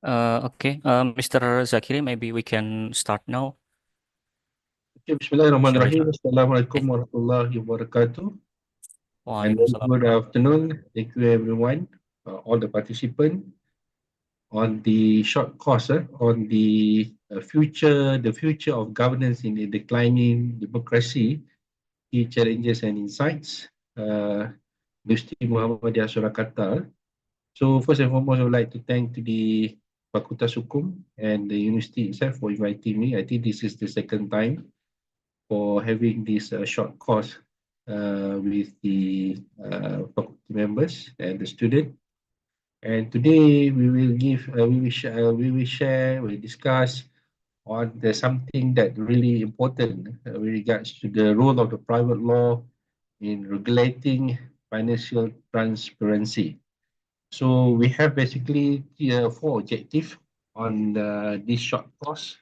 Mr. Zakiri, maybe we can start now. Okay, Sorry, Bismillahirrahmanirrahim. sir. Assalamualaikum Eh, warahmatullahi wabarakatuh. And Waalaikumsalam. good afternoon. Thank you everyone, all the participants on the short course on the future of governance in a declining democracy, key challenges and insights. Universiti Muhammadiyah Surakarta. So first and foremost, I would like to thank to the Fakultas Hukum and the university itself for inviting me. I think this is the second time for having this short course with the faculty members and the student. And today we will we discuss on something that really important with regards to the role of the private law in regulating financial transparency. So we have basically four objectives on this short course.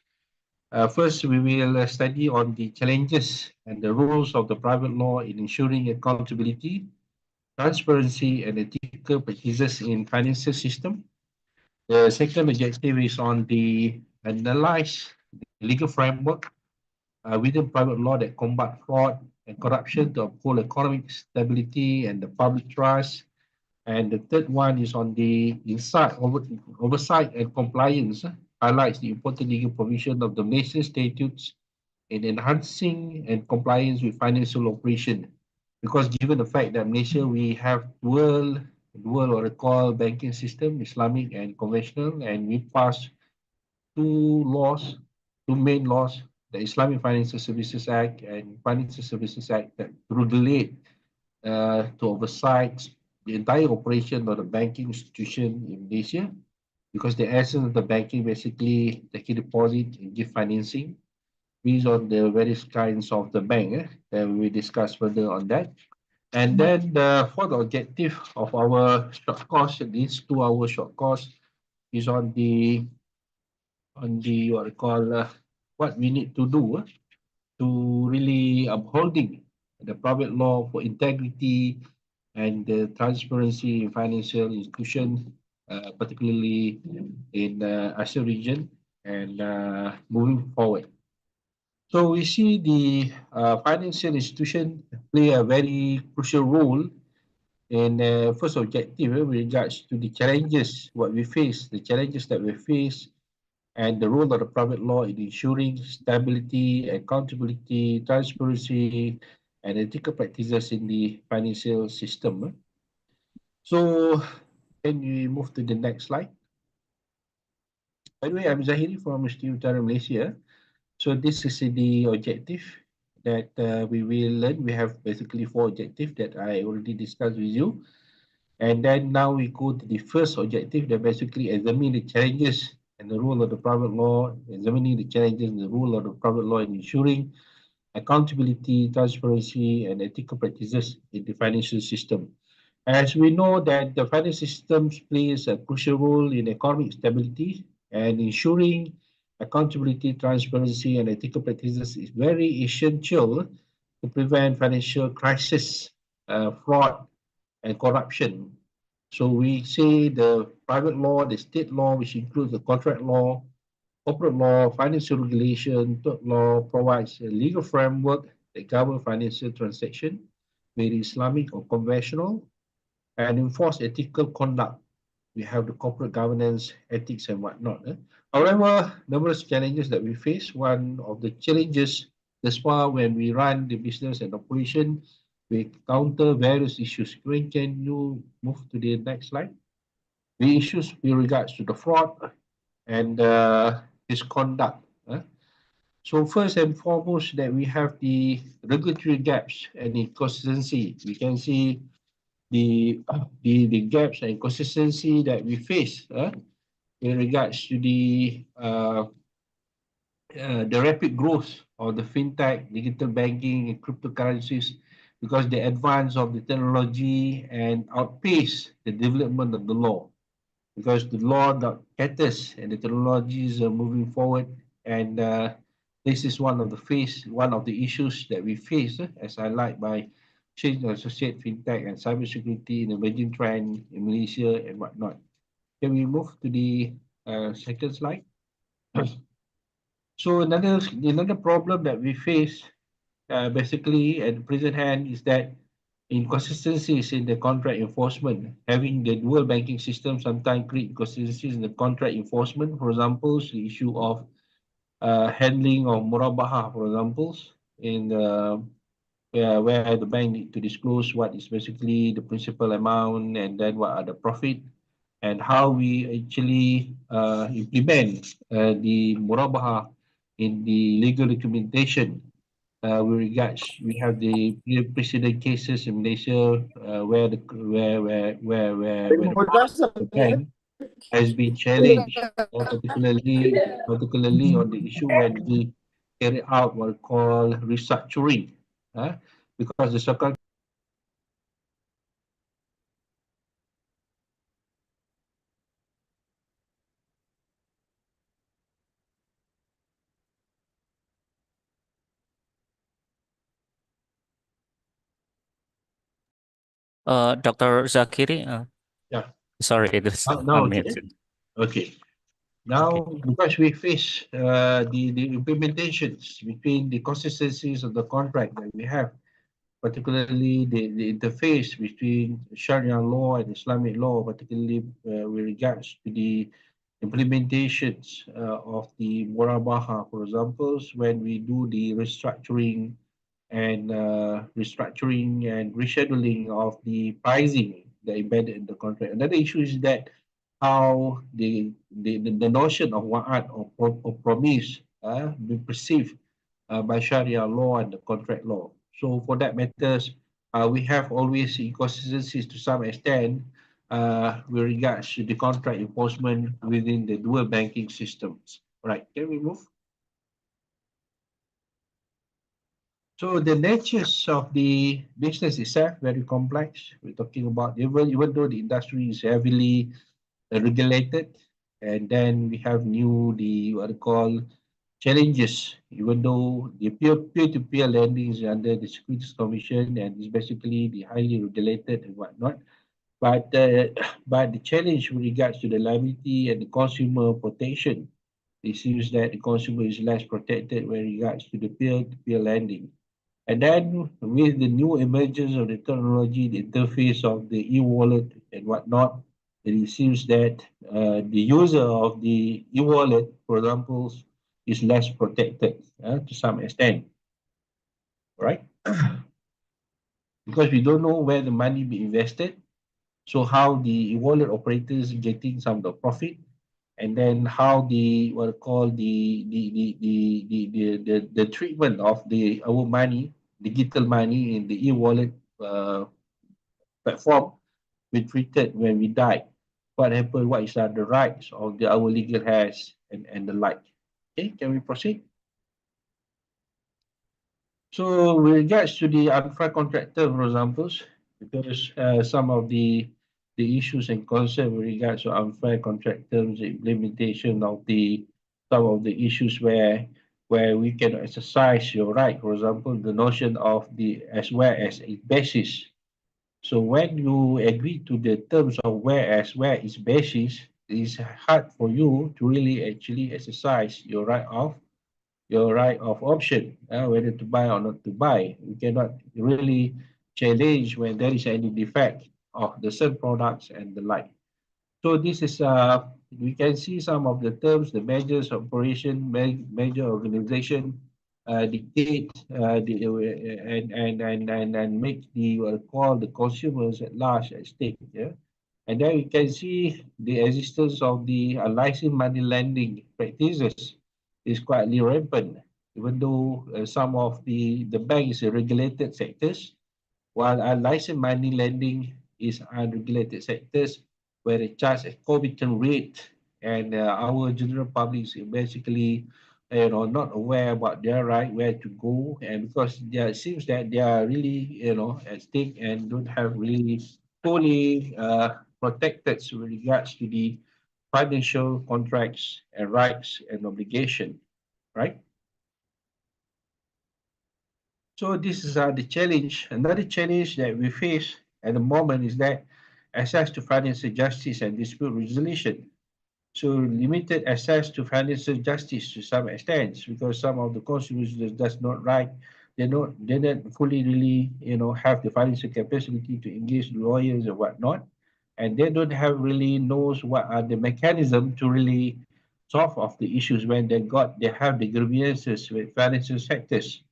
First, we will study on the challenges and the rules of the private law in ensuring accountability, transparency, and ethical practices in financial system. The second objective is on the analyze the legal framework within private law that combat fraud and corruption to uphold economic stability and the public trust. And the third one is on the oversight and compliance, highlights the important legal provision of the Malaysian statutes in enhancing and compliance with financial operation. Because given the fact that Malaysia, we have dual or recall banking system, Islamic and conventional, and we passed two main laws, the Islamic Financial Services Act and Financial Services Act that regulate to oversight the entire operation of the banking institution in Malaysia, because the essence of the banking basically take a deposit and give financing based on the various kinds of the bank. And we discuss further on that. And then the fourth objective of our short course, these 2 hour short course, is on the what we call what we need to do to really upholding the private law for integrity and the transparency in financial institutions, particularly in Asia region and moving forward. So we see the financial institution play a very crucial role in first objective with regards to the challenges what we face, the challenges that we face, and the role of the private law in ensuring stability, accountability, transparency, and ethical practices in the financial system. So can we move to the next slide? By the way, I'm Zahiri from Universiti Utara Malaysia. So this is the objective that we will learn. We have basically four objectives that I already discussed with you. And then now we go to the first objective that basically examine the challenges and the role of the private law, examining the challenges and the role of the private law in ensuring accountability, transparency, and ethical practices in the financial system. As we know that the financial systems plays a crucial role in economic stability, and ensuring accountability, transparency, and ethical practices is very essential to prevent financial crisis, fraud, and corruption. So we say the private law, the state law, which includes the contract law, corporate law, financial regulation, tort law, provides a legal framework that governs financial transactions, whether Islamic or conventional, and enforce ethical conduct. We have the corporate governance, ethics, and whatnot. However, numerous challenges that we face. One of the challenges thus far when we run the business and operation, we counter various issues. Can you move to the next slide? The issues with regards to the fraud and misconduct. So first and foremost, that we have the regulatory gaps and inconsistency. We can see the gaps and consistency that we face in regards to the rapid growth of the fintech, digital banking, and cryptocurrencies, because the advance of the technology and outpace the development of the law, because the law that caters and the technologies are moving forward, and this is one of the issues that we face, as highlighted by change associate fintech and cybersecurity in emerging trend in Malaysia and whatnot. Can we move to the Second slide. So another problem that we face basically at the present hand is that inconsistencies in the contract enforcement. Having the dual banking system sometimes create inconsistencies in the contract enforcement. For example, the issue of handling of murabaha, for example, in the where the bank need to disclose what is basically the principal amount and then what are the profit and how we actually implement the murabaha in the legal documentation. With regards, we have the precedent cases in Malaysia where the part of the bank has been challenged, particularly on the issue when we carry out what we call restructuring, because the so-called Dr. Zakiri, yeah. sorry, it is Now okay, unmuted. okay. Okay. Now because we face the implementations between the consistencies of the contract that we have, particularly the interface between Sharia law and Islamic law, particularly with regards to the implementations of the Murabaha, for example, when we do the restructuring and rescheduling of the pricing that embedded in the contract. Another issue is that how the notion of wa'ad or promise be perceived by Sharia law and the contract law. So for that matters, we have always inconsistencies to some extent with regards to the contract enforcement within the dual banking systems. Right, can we move? So the natures of the business itself very complex. We're talking about even though the industry is heavily regulated, and then we have new the what they call challenges. Even though the peer-to-peer lending is under the Securities Commission and is basically the highly regulated and whatnot, but but the challenge with regards to the liability and the consumer protection, it seems that the consumer is less protected with regards to the peer-to-peer lending. And then with the new emergence of the technology, the interface of the e-wallet and whatnot, it seems that the user of the e-wallet, for example, is less protected to some extent, right? Because we don't know where the money be invested, so how the e-wallet operators getting some of the profit, and then how the what I call the treatment of the our money, digital money in the e-wallet platform we treated when we died. What happened? What is the rights of the our legal heirs and the like? Okay, can we proceed? So with regards to the unfair contractor, for example, because some of the issues and concerns with regards to unfair contract terms, the implementation of the some of the issues where we can exercise your right, for example, the notion of the as well as a basis. So when you agree to the terms of where is basis, it's hard for you to really actually exercise your right of option, whether to buy or not to buy. You cannot really challenge when there is any defect of the same products and the like. So this is we can see some of the terms, the measures, operation, major organization dictate and make the what I call the consumers at large at stake. Yeah, and then we can see the existence of the licensed money lending practices is quite rampant, even though some of the banks are regulated sectors, while unlicensed money lending is unregulated sectors where they charge exorbitant rate, and our general public is basically not aware about their right where to go, and because it seems that they are really at stake and don't have really fully protected with regards to the financial contracts and rights and obligation, right? So this is the challenge. Another challenge that we face at the moment is that access to financial justice and dispute resolution. So limited access to financial justice to some extent because some of the consumers does not right. They don't fully really have the financial capacity to engage lawyers or whatnot, and they don't have really knows what are the mechanism to really solve of the issues when they have the grievances with financial sectors.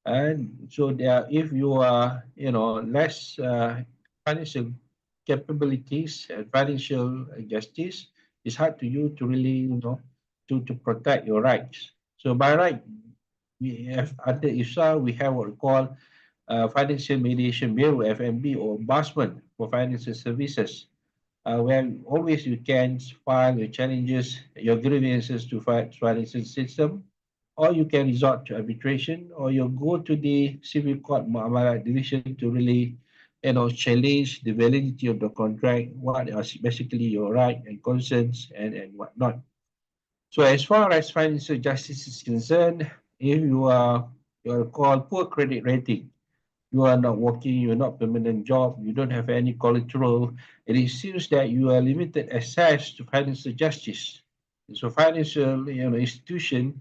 And so there, if you are, less financial capabilities and financial justice, it's hard to you to really, to protect your rights. So by right, we have under IFSA, we have what we call Financial Mediation Bureau (FMB) or Ombudsman for Financial Services, where always you can file your challenges, your grievances to financial system, or you can resort to arbitration, or you go to the civil court muamalat division to really, challenge the validity of the contract, what are basically your right and concerns and whatnot. So as far as financial justice is concerned, if you are called poor credit rating, you are not working, you're not permanent job, you don't have any collateral, it seems that you are limited access to financial justice. So financial, institution,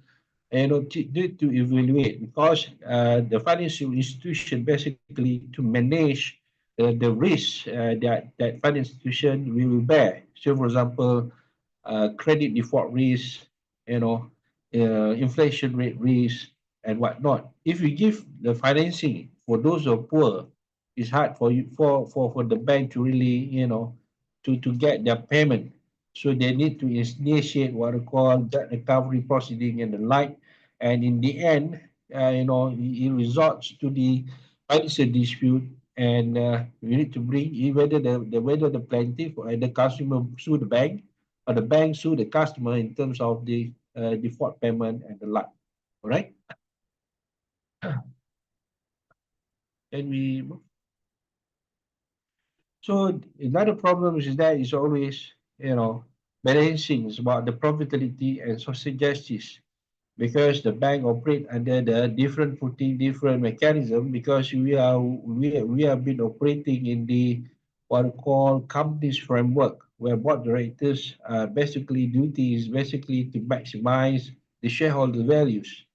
need to evaluate because the financial institution basically to manage the risk that financial institution will bear. So, for example, credit default risk, inflation rate risk, and whatnot. If you give the financing for those who are poor, it's hard for you for the bank to really, to get their payment. So they need to initiate what we call debt recovery proceeding and the like. And in the end, it resorts to the financial dispute, and we need to bring whether the plaintiff or the consumer sue the bank or the bank sue the customer in terms of the default payment and the like. All right. Then we so another problem is that is always balancing about the profitability and social justice because the bank operate under the different footing, different mechanism because we have been operating in the what we call companies framework where board directors basically duty is basically to maximize the shareholder values.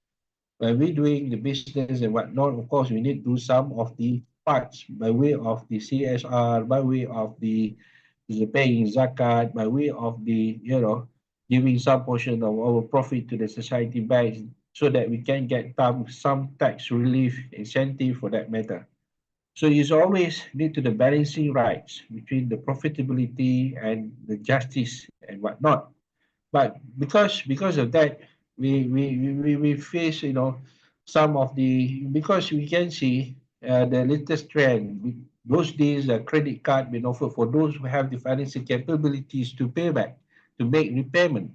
When we're doing the business and whatnot, of course, we need to do some of the parts by way of the CSR, by way of the paying zakat, by way of the, giving some portion of our profit to the society back so that we can get some tax relief incentive for that matter. So it's always need to the balancing rights between the profitability and the justice and whatnot. But because of that, we face some of the because we can see the latest trend. Those days, a credit card been offered for those who have the financial capabilities to pay back, to make repayment.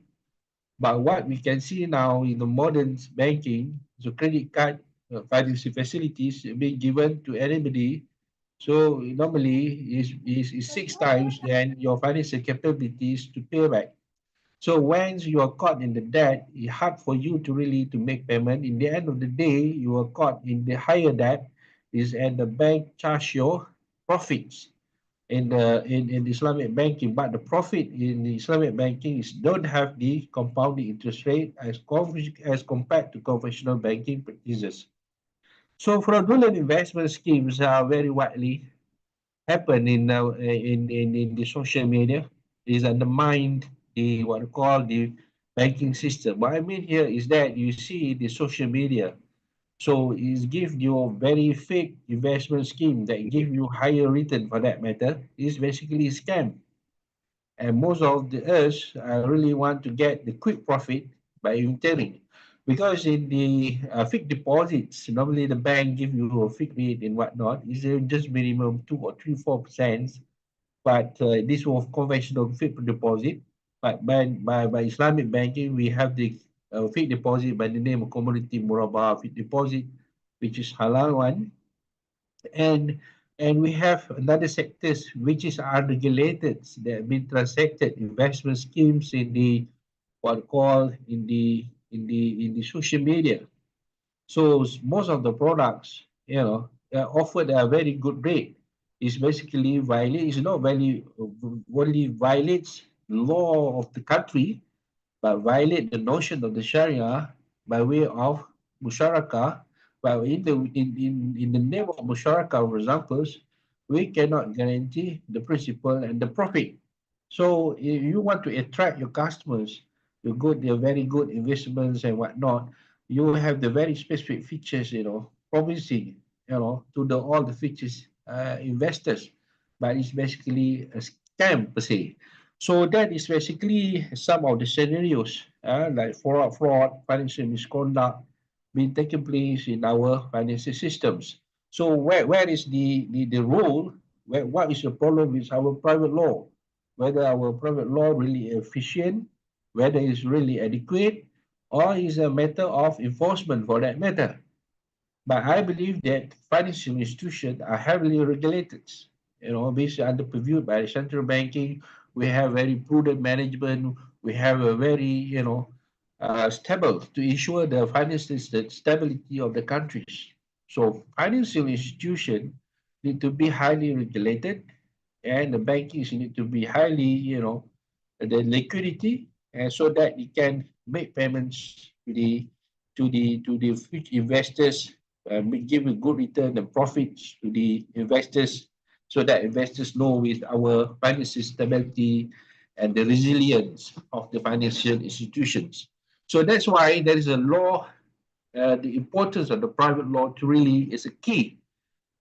But what we can see now in the modern banking, so credit card financial facilities being given to anybody. So normally is six times than your financial capabilities to pay back. So once you are caught in the debt, it's hard for you to really to make payment. In the end of the day, you are caught in the higher debt, is and the bank charge your profits in Islamic banking, but the profit in the Islamic banking is don't have the compounding interest rate as compared to conventional banking practices. So fraudulent investment schemes are very widely happen in the social media is undermined the what we call the banking system. What I mean here is that you see the social media, so it gives you a very fake investment scheme that give you higher return for that matter. Is basically a scam, and most of the us really want to get the quick profit by entering. Because in the fixed deposits, normally the bank give you a fixed rate and whatnot. Is just minimum 2 or 3 4%, but this was conventional fixed deposit. But by Islamic banking, we have the fixed deposit by the name of commodity murabah fixed deposit, which is halal one, and we have another sectors which is unregulated that have been transacted investment schemes in the what called in the social media. So most of the products, offered a very good rate. It's basically violate. It's not only violates law of the country, but violate the notion of the Sharia by way of musharaka. But in the name of musharaka, for example, we cannot guarantee the principal and the profit. So if you want to attract your customers to go their very good investments and whatnot, you have the very specific features, promising, to the all the features investors, but it's basically a scam per se. So that is basically some of the scenarios, like fraud, financial misconduct, being taking place in our financial systems. So where is the role? What is the problem with our private law? Whether our private law really efficient, whether it's really adequate, or is a matter of enforcement for that matter. But I believe that financial institutions are heavily regulated. Based under purview by the central banking, we have very prudent management. We have a very, stable to ensure the financial stability of the countries. So financial institutions need to be highly regulated, and the banking need to be highly, the liquidity, and so that it can make payments to the future investors, give a good return and profits to the investors, so that investors know with our financial stability and the resilience of the financial institutions. So that's why there is a law. The importance of the private law to really is a key,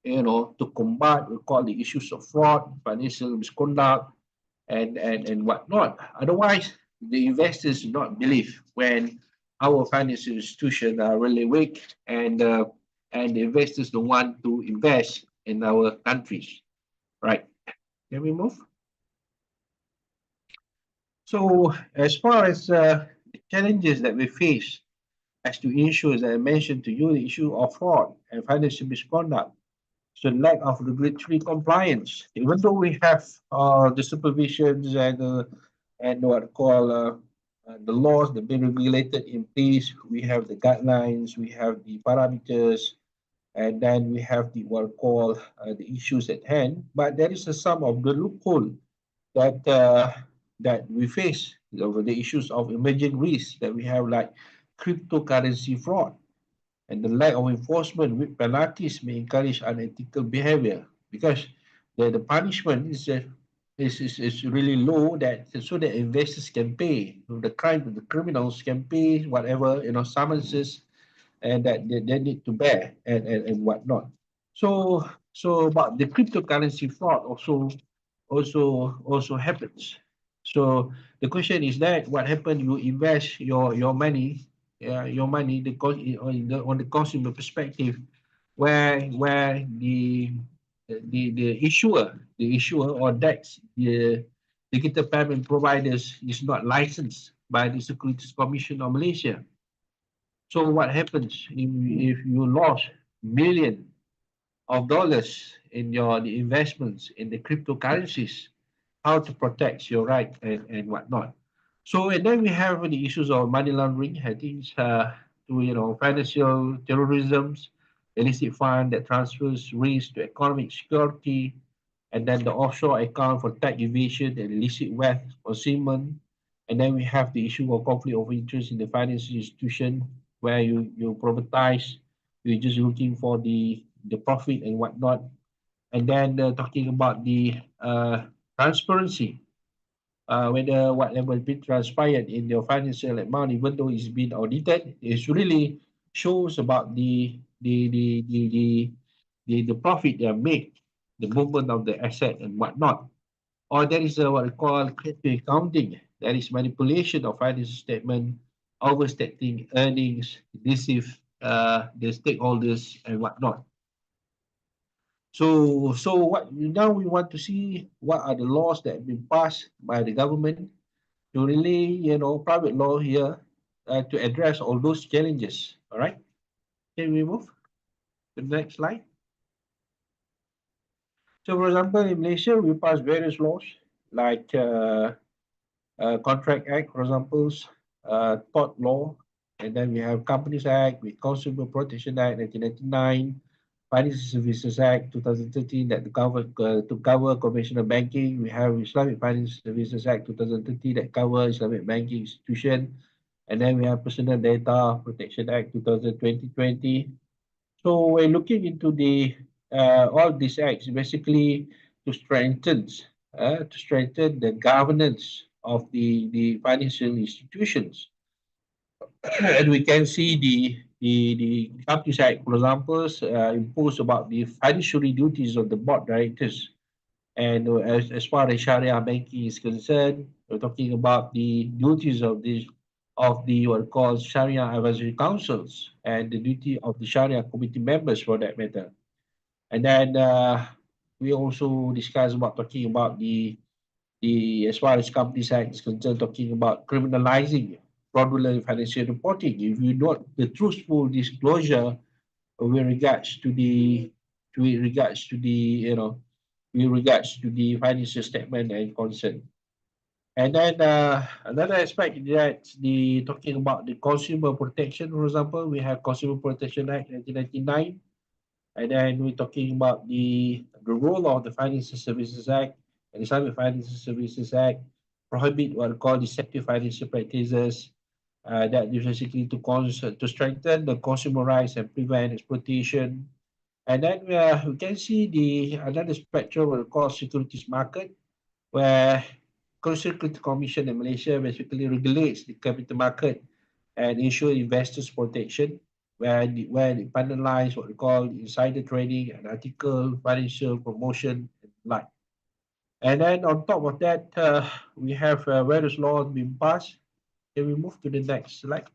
to combat, we call the issues of fraud, financial misconduct, and whatnot. Otherwise, the investors do not believe when our financial institutions are really weak, and the investors don't want to invest in our countries. Right? Can we move? So, as far as the challenges that we face as to issues that I mentioned to you, the issue of fraud and financial misconduct, so lack of regulatory compliance. Even though we have the supervisions and what call the laws that been regulated in place, we have the guidelines, we have the parameters, and then we have the what call the issues at hand. But there is a some of the loophole that we face over the issues of emerging risks that we have, like cryptocurrency fraud, and the lack of enforcement with penalties may encourage unethical behavior, because the punishment is really low, that so that investors can pay, the criminals can pay whatever, summonses, and that they need to bear, and whatnot. So about the cryptocurrency fraud also happens. So the question is that what happens, you invest your money, the on the consumer perspective, where the issuer or DEX, the digital payment providers, is not licensed by the Securities Commission of Malaysia. So what happens if you lost million of dollars in your the investments in the cryptocurrencies? How to protect your right and whatnot. So, and then we have the issues of money laundering, I think, to financial terrorism, illicit fund that transfers risk to economic security, and then the offshore account for tax evasion and illicit wealth concealment. And then we have the issue of conflict of interest in the financial institution, where you privatize, you're just looking for the profit and whatnot. And then talking about the transparency, whether whatever has been transpired in your financial amount, even though it's been audited, it really shows about the profit they have made, the movement of the asset and whatnot. Or there is what we call creative accounting. That is manipulation of financial statement, overstating earnings, deceive the stakeholders and whatnot. So what now we want to see, what are the laws that have been passed by the government to really, private law here, to address all those challenges. All right. Can we move to the next slide? So, for example, in Malaysia, we pass various laws like Contract Act, for example, Tort Law, and then we have Companies Act with Consumer Protection Act 1999, Financial Services Act 2013 that to cover conventional banking. We have Islamic Financial Services Act 2013 that cover Islamic banking institution. And then we have Personal Data Protection Act 2020. So we're looking into the all these acts basically to strengthen the governance of the financial institutions. And we can see the Countries Act, for example, impose about the fiduciary duties of the board directors. And as far as Sharia banking is concerned, we're talking about the duties of the what are called Sharia advisory councils and the duty of the Sharia committee members for that matter. And then we also discuss about talking about the as far as Companies Act is concerned, talking about criminalizing fraudulent financial reporting. If you not the truthful disclosure with regards to the with regards to the with regards to the financial statement and concern. And then another aspect that's the talking about the consumer protection. For example, we have Consumer Protection Act 1999, and then we're talking about the role of the Financial Services Act and Islamic Financial Services Act prohibit what are called deceptive financial practices that is basically to strengthen the consumer rights and prevent exploitation. And then we can see the another spectrum what we call securities market, where Securities Commission in Malaysia basically regulates the capital market and ensure investors protection, where it penalize what we call insider trading and article financial promotion and like. And then on top of that, we have various laws being passed. Can we move to the next slide?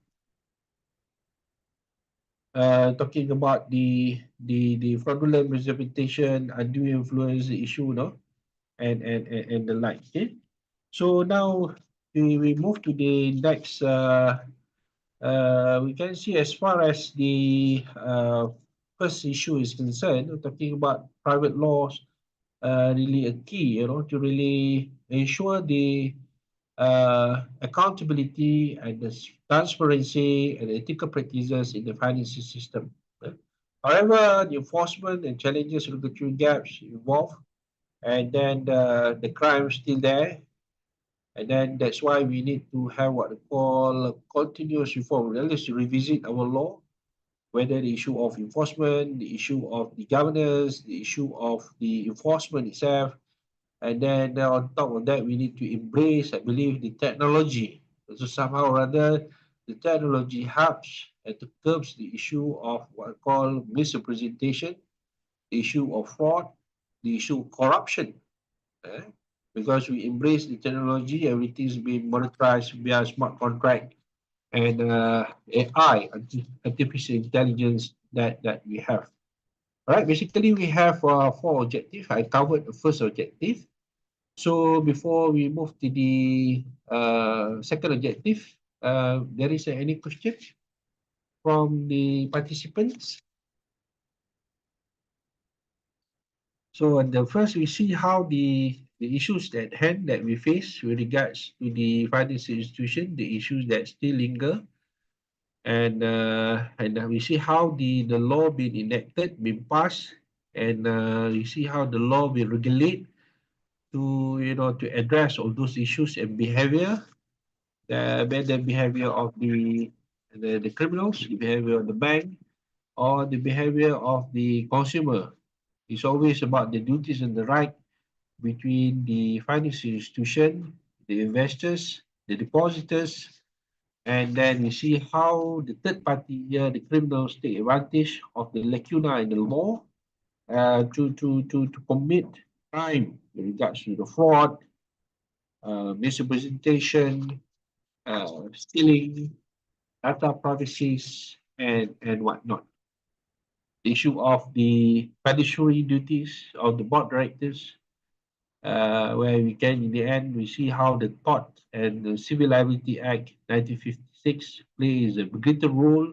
Talking about the fraudulent representation, undue influence issue, no, and the like. Okay, so now we move to the next. We can see as far as the first issue is concerned, we're talking about private laws, really a key, to really ensure the accountability and the transparency and ethical practices in the financial system. Uh, However, the enforcement and challenges regulatory gaps involved, and then the crime still there, and then that's why we need to have what we call continuous reform. At least revisit our law, whether the issue of enforcement, the issue of the governance, the issue of the enforcement itself, and then on top of that, we need to embrace, I believe, the technology. So somehow or other, the technology helps and to curbs the issue of what I call misrepresentation, the issue of fraud, the issue of corruption. eh? Because we embrace the technology, everything is being monetized via smart contract and AI, artificial intelligence that we have. All right, basically we have four objectives. I covered the first objective. So before we move to the second objective, there is any question from the participants? So the first, we see how the issues at hand that we face with regards to the financial institution, the issues that still linger, and we see how the law being enacted, being passed, and we see how the law will regulate to address all those issues and behavior, the bad behavior of the criminals, the behavior of the bank, or the behavior of the consumer. It's always about the duties and the right between the financial institution, the investors, the depositors, and then we see how the third party here, the criminals, take advantage of the lacuna in the law to commit crime with regards to the fraud, misrepresentation, stealing, data privacies, and whatnot. The issue of the fiduciary duties of the board directors, where we can, in the end, we see how the Tort and the Civil Liability Act 1956 plays a greater role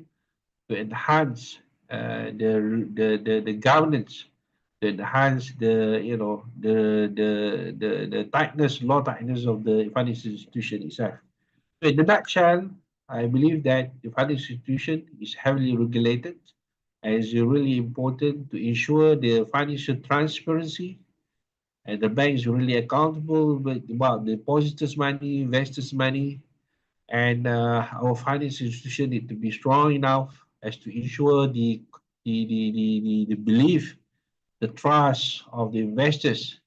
to enhance the governance, to enhance the tightness, law tightness of the financial institution itself. So in the nutshell, I believe that the financial institution is heavily regulated, and it's really important to ensure the financial transparency, and the bank is really accountable about the depositors' money, investors' money, and our financial institution need to be strong enough as to ensure the belief, the trust of the investors.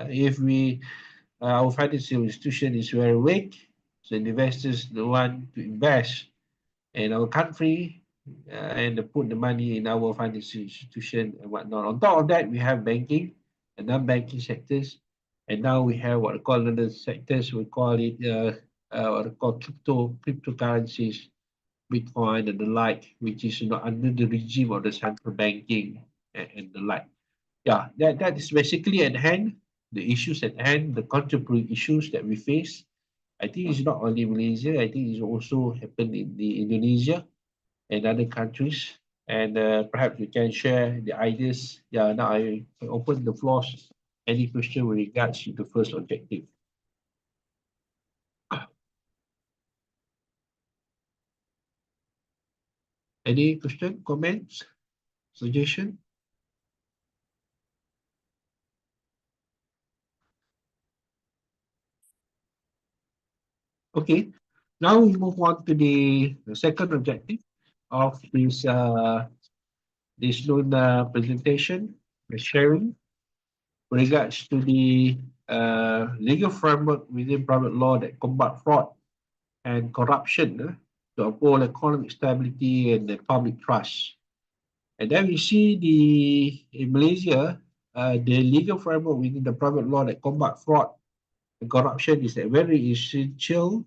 If we our financial institution is very weak, so the investors don't want to invest in our country and put the money in our financial institution and whatnot. On top of that, we have banking and non-banking sectors, and now we have what we call another sectors. We call it what we call cryptocurrencies, Bitcoin and the like, which is under the regime of the central banking and the like. Yeah, that is basically at hand, the issues at hand, the contemporary issues that we face. I think it's not only Malaysia, I think it's also happened in the Indonesia and other countries. And perhaps we can share the ideas. Yeah, now I open the floors. Any question with regards to the first objective? Any question, comments, suggestion? Okay, now we move on to the second objective of this known presentation, the sharing, with regards to the legal framework within private law that combat fraud and corruption to uphold economic stability and the public trust. And then we see in Malaysia, the legal framework within the private law that combat fraud and corruption is very essential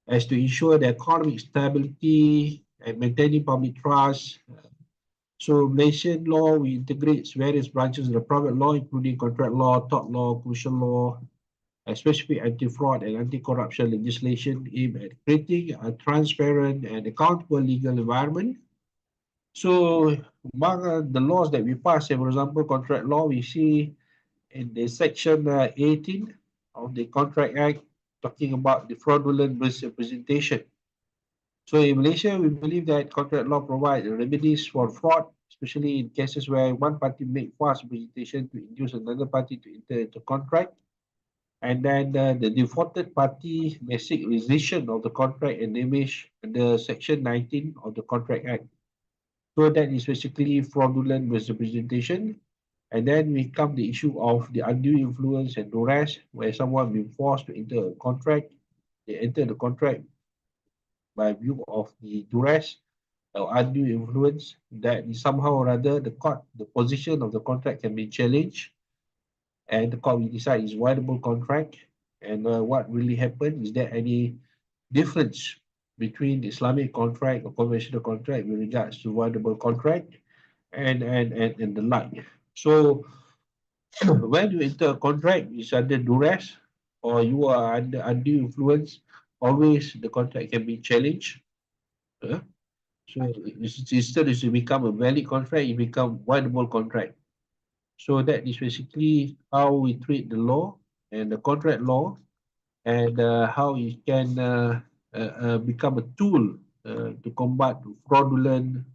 as to ensure the economic stability and maintaining public trust. So Malaysian law, we integrate various branches of the private law, including contract law, tort law, commercial law, specific anti-fraud and anti-corruption legislation aimed at creating a transparent and accountable legal environment. So among the laws that we pass, for example, contract law, we see in the section 18 of the Contract Act talking about the fraudulent misrepresentation. So in Malaysia, we believe that contract law provides remedies for fraud, especially in cases where one party make false representation to induce another party to enter into contract. And then the defaulted party may seek rescission of the contract and damage under Section 19 of the Contract Act. So that is basically fraudulent misrepresentation. And then we come the issue of the undue influence and duress, where someone been forced to enter a contract. They enter the contract by view of the duress or undue influence that is somehow or other the position of the contract can be challenged, and the court will decide is viable contract. And what really happened, is there any difference between the Islamic contract or conventional contract with regards to viable contract and the like. So when you enter a contract, it's under duress or you are under undue influence, always the contract can be challenged. Uh, so instead of to become a valid contract, it become viable contract. So that is basically how we treat the law and the contract law, and how it can become a tool to combat fraudulent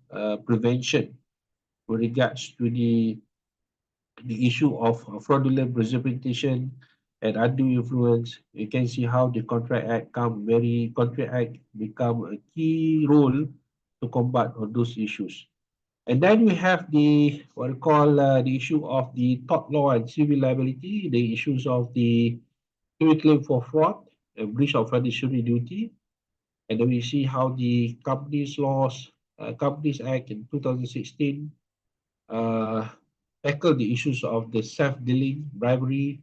prevention with regards to the issue of fraudulent misrepresentation and undue influence. You can see how the Contract Act become a key role to combat on those issues. And then we have the what we call the issue of the tort law and civil liability, the issues of the civil claim for fraud, breach of fiduciary duty, and then we see how the Companies Act in 2016 uh, tackle the issues of the self-dealing, bribery,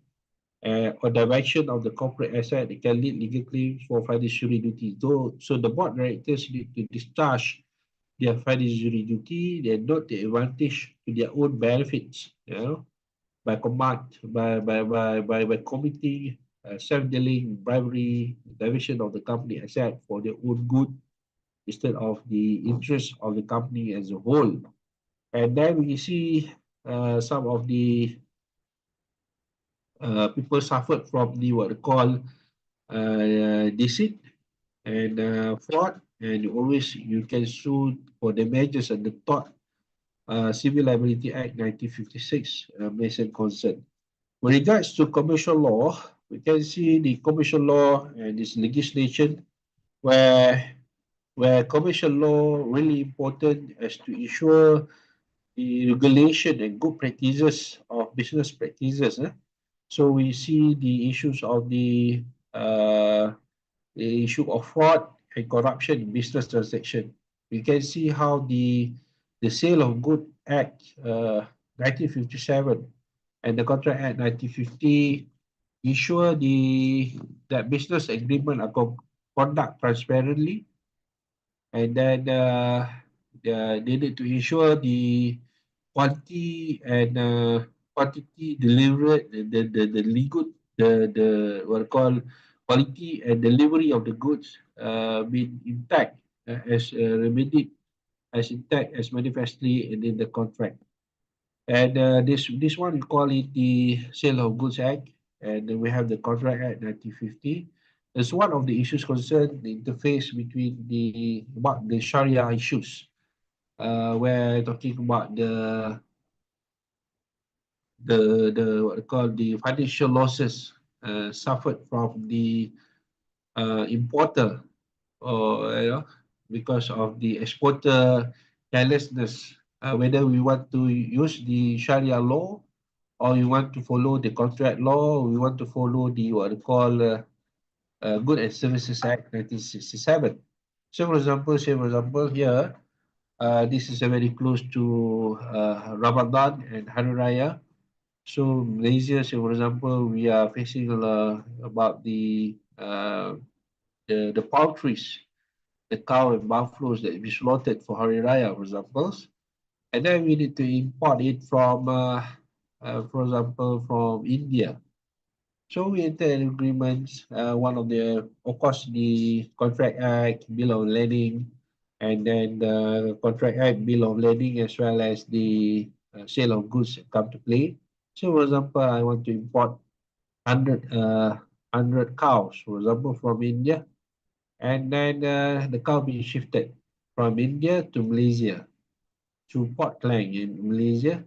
or diversion of the corporate asset that can lead legal claims for fiduciary duty. So the board directors need to discharge their fiduciary duty, they note the advantage to their own benefits, by committing self-dealing, bribery, diversion of the company asset for their own good instead of the interest of the company as a whole. And then we see some of the people suffered from the what they call deceit and fraud, and you can sue for damages and the tort Civil Liability Act 1956 makes concern. With regards to commercial law, we can see the commercial law and its legislation where commercial law really important as to ensure the regulation and good practices of business practices. So we see the issues of the issue of fraud and corruption in business transaction. We can see how the Sale of Good Act 1957 and the Contract Act 1950 ensure that business agreement are conduct transparently, and then they need to ensure the quantity and quantity delivered, the legal, the what I call quality and delivery of the goods been intact as remedied as intact as manifestly in the contract. And this one we call it the Sale of Goods Act, and then we have the Contract Act 1950. As one of the issues concerned the interface between the Sharia issues, where talking about the what I call the financial losses suffered from the importer, or because of the exporter carelessness, whether we want to use the Sharia law or we want to follow the contract law, we want to follow the what they call Good and Services Act 1967. So, for example, here, this is very close to Ramadan and Hari Raya. So, Malaysia, say for example, we are facing about the poultries, the cow and buffaloes that we slaughtered for Hari Raya, for example, and then we need to import it from, for example, from India. So we enter an agreement, one of of course, the Contract Act, Bill of Lading, and then the Contract Act, Bill of Lading, as well as the sale of goods come to play. So, for example, I want to import 100 cows, for example, from India, and then the cow being shifted from India to Malaysia, to Port Klang in Malaysia.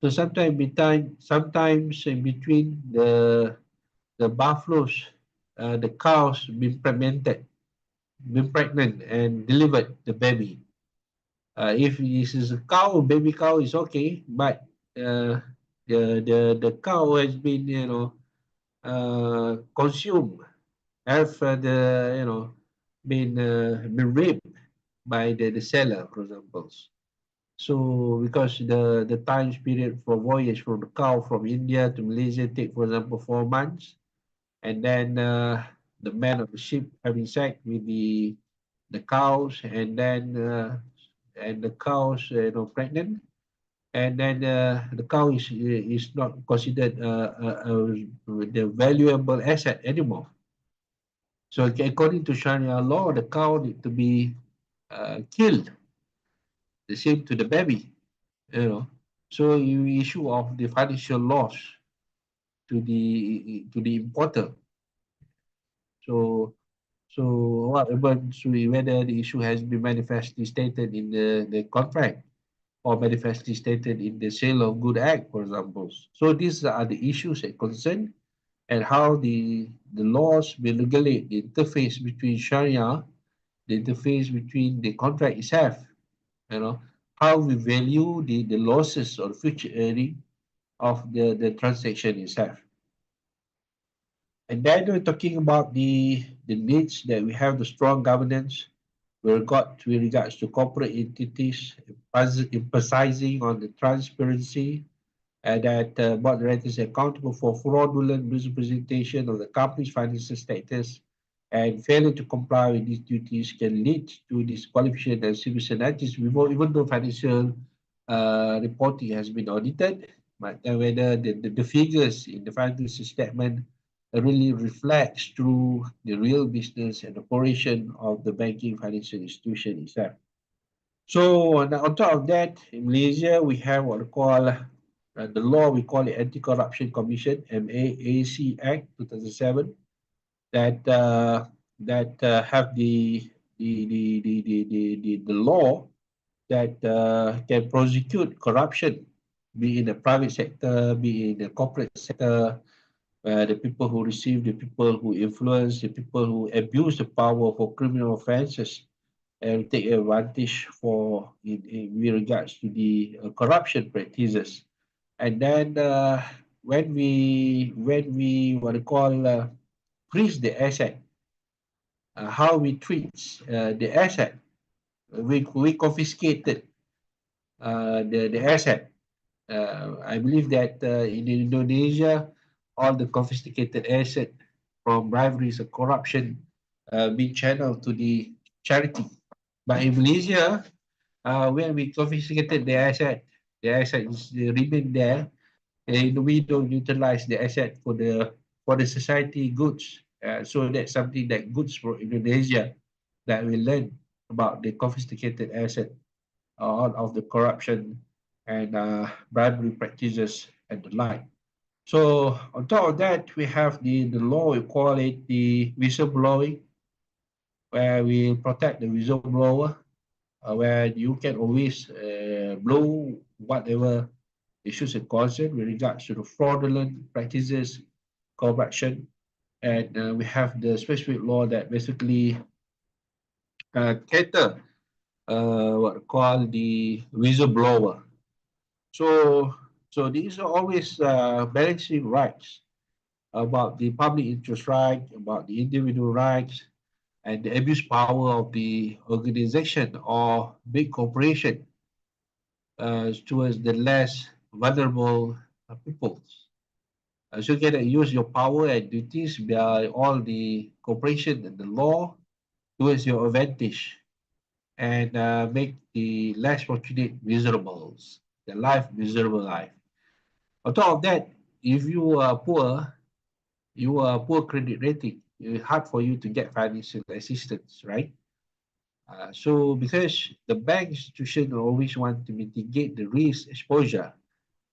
So sometimes in between the buffaloes, the cows been pregnant and delivered the baby. If this is a cow, baby cow is okay, but the cow has been consumed, have been raped by the seller, for example. So because the time period for voyage from the cow from India to Malaysia take, for example, 4 months, and then the man of the ship having sex with the cows, and then and the cows pregnant, and then the cow is not considered the valuable asset anymore. So according to Sharia law, the cow need to be killed. The same to the baby, you know. So you issue of the financial loss to the importer. So so what happens whether the issue has been manifestly stated in the contract or manifestly stated in the Sale of Good Act, for example. So these are the issues that concern and how the laws will regulate the interface between Sharia, the interface between the contract itself, how we value the losses or future earning of the transaction itself. And then we're talking about the needs that we have the strong governance with regards to corporate entities, emphasizing on the transparency and that board directors are accountable for fraudulent misrepresentation of the company's financial status, and failure to comply with these duties can lead to disqualification and civil penalties, even though financial reporting has been audited, but whether the figures in the financial statement really reflects through the real business and operation of the banking financial institution itself. So on top of that, in Malaysia, we have what we call the law, we call it Anti-Corruption Commission, MAAC Act 2007, that have the law that can prosecute corruption, be in the private sector, be in the corporate sector, the people who receive, the people who influence, the people who abuse the power for criminal offences and take advantage for in regards to the corruption practices. And then when we what to call freeze the asset, how we treat the asset, we confiscated the asset. I believe that in Indonesia, all the confiscated asset from briberies and corruption being channeled to the charity. But in Malaysia, when we confiscated the asset is remain there, and we don't utilize the asset for the society goods. So that's something that goods for Indonesia that we learn about the confiscated asset out of the corruption and bribery practices and the like. So on top of that, we have the law, we call it the whistleblowing, where we protect the whistleblower, where you can always blow whatever issues and concern with regards to the fraudulent practices, corruption, and we have the specific law that basically cater what we call the whistleblower. So, so these are always balancing rights about the public interest right, about the individual rights, and the abuse power of the organization or big corporation towards the less vulnerable peoples. So you can use your power and duties by all the corporation and the law towards your advantage and make the less fortunate miserable, the life miserable life. On top of that, if you are poor, you are poor credit rating. It's hard for you to get financial assistance, right? So because the bank institution always want to mitigate the risk exposure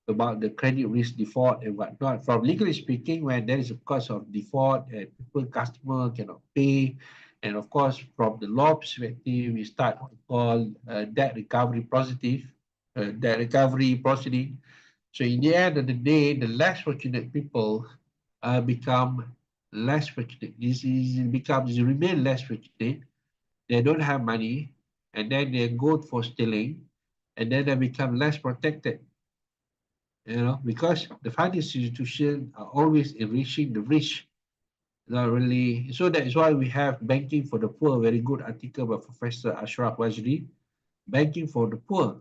about the credit risk default and whatnot. From legally speaking, when there is a cause of default and people customer cannot pay, and of course from the law perspective, we start what we call debt recovery proceeding. So in the end of the day, the less fortunate people become less fortunate. This is becomes remain less fortunate. They don't have money, and then they go for stealing, and then they become less protected. Because the financial institutions are always enriching the rich. Not really. So that is why we have banking for the poor. Very good article by Professor Ashraf Wajdi. Banking for the poor.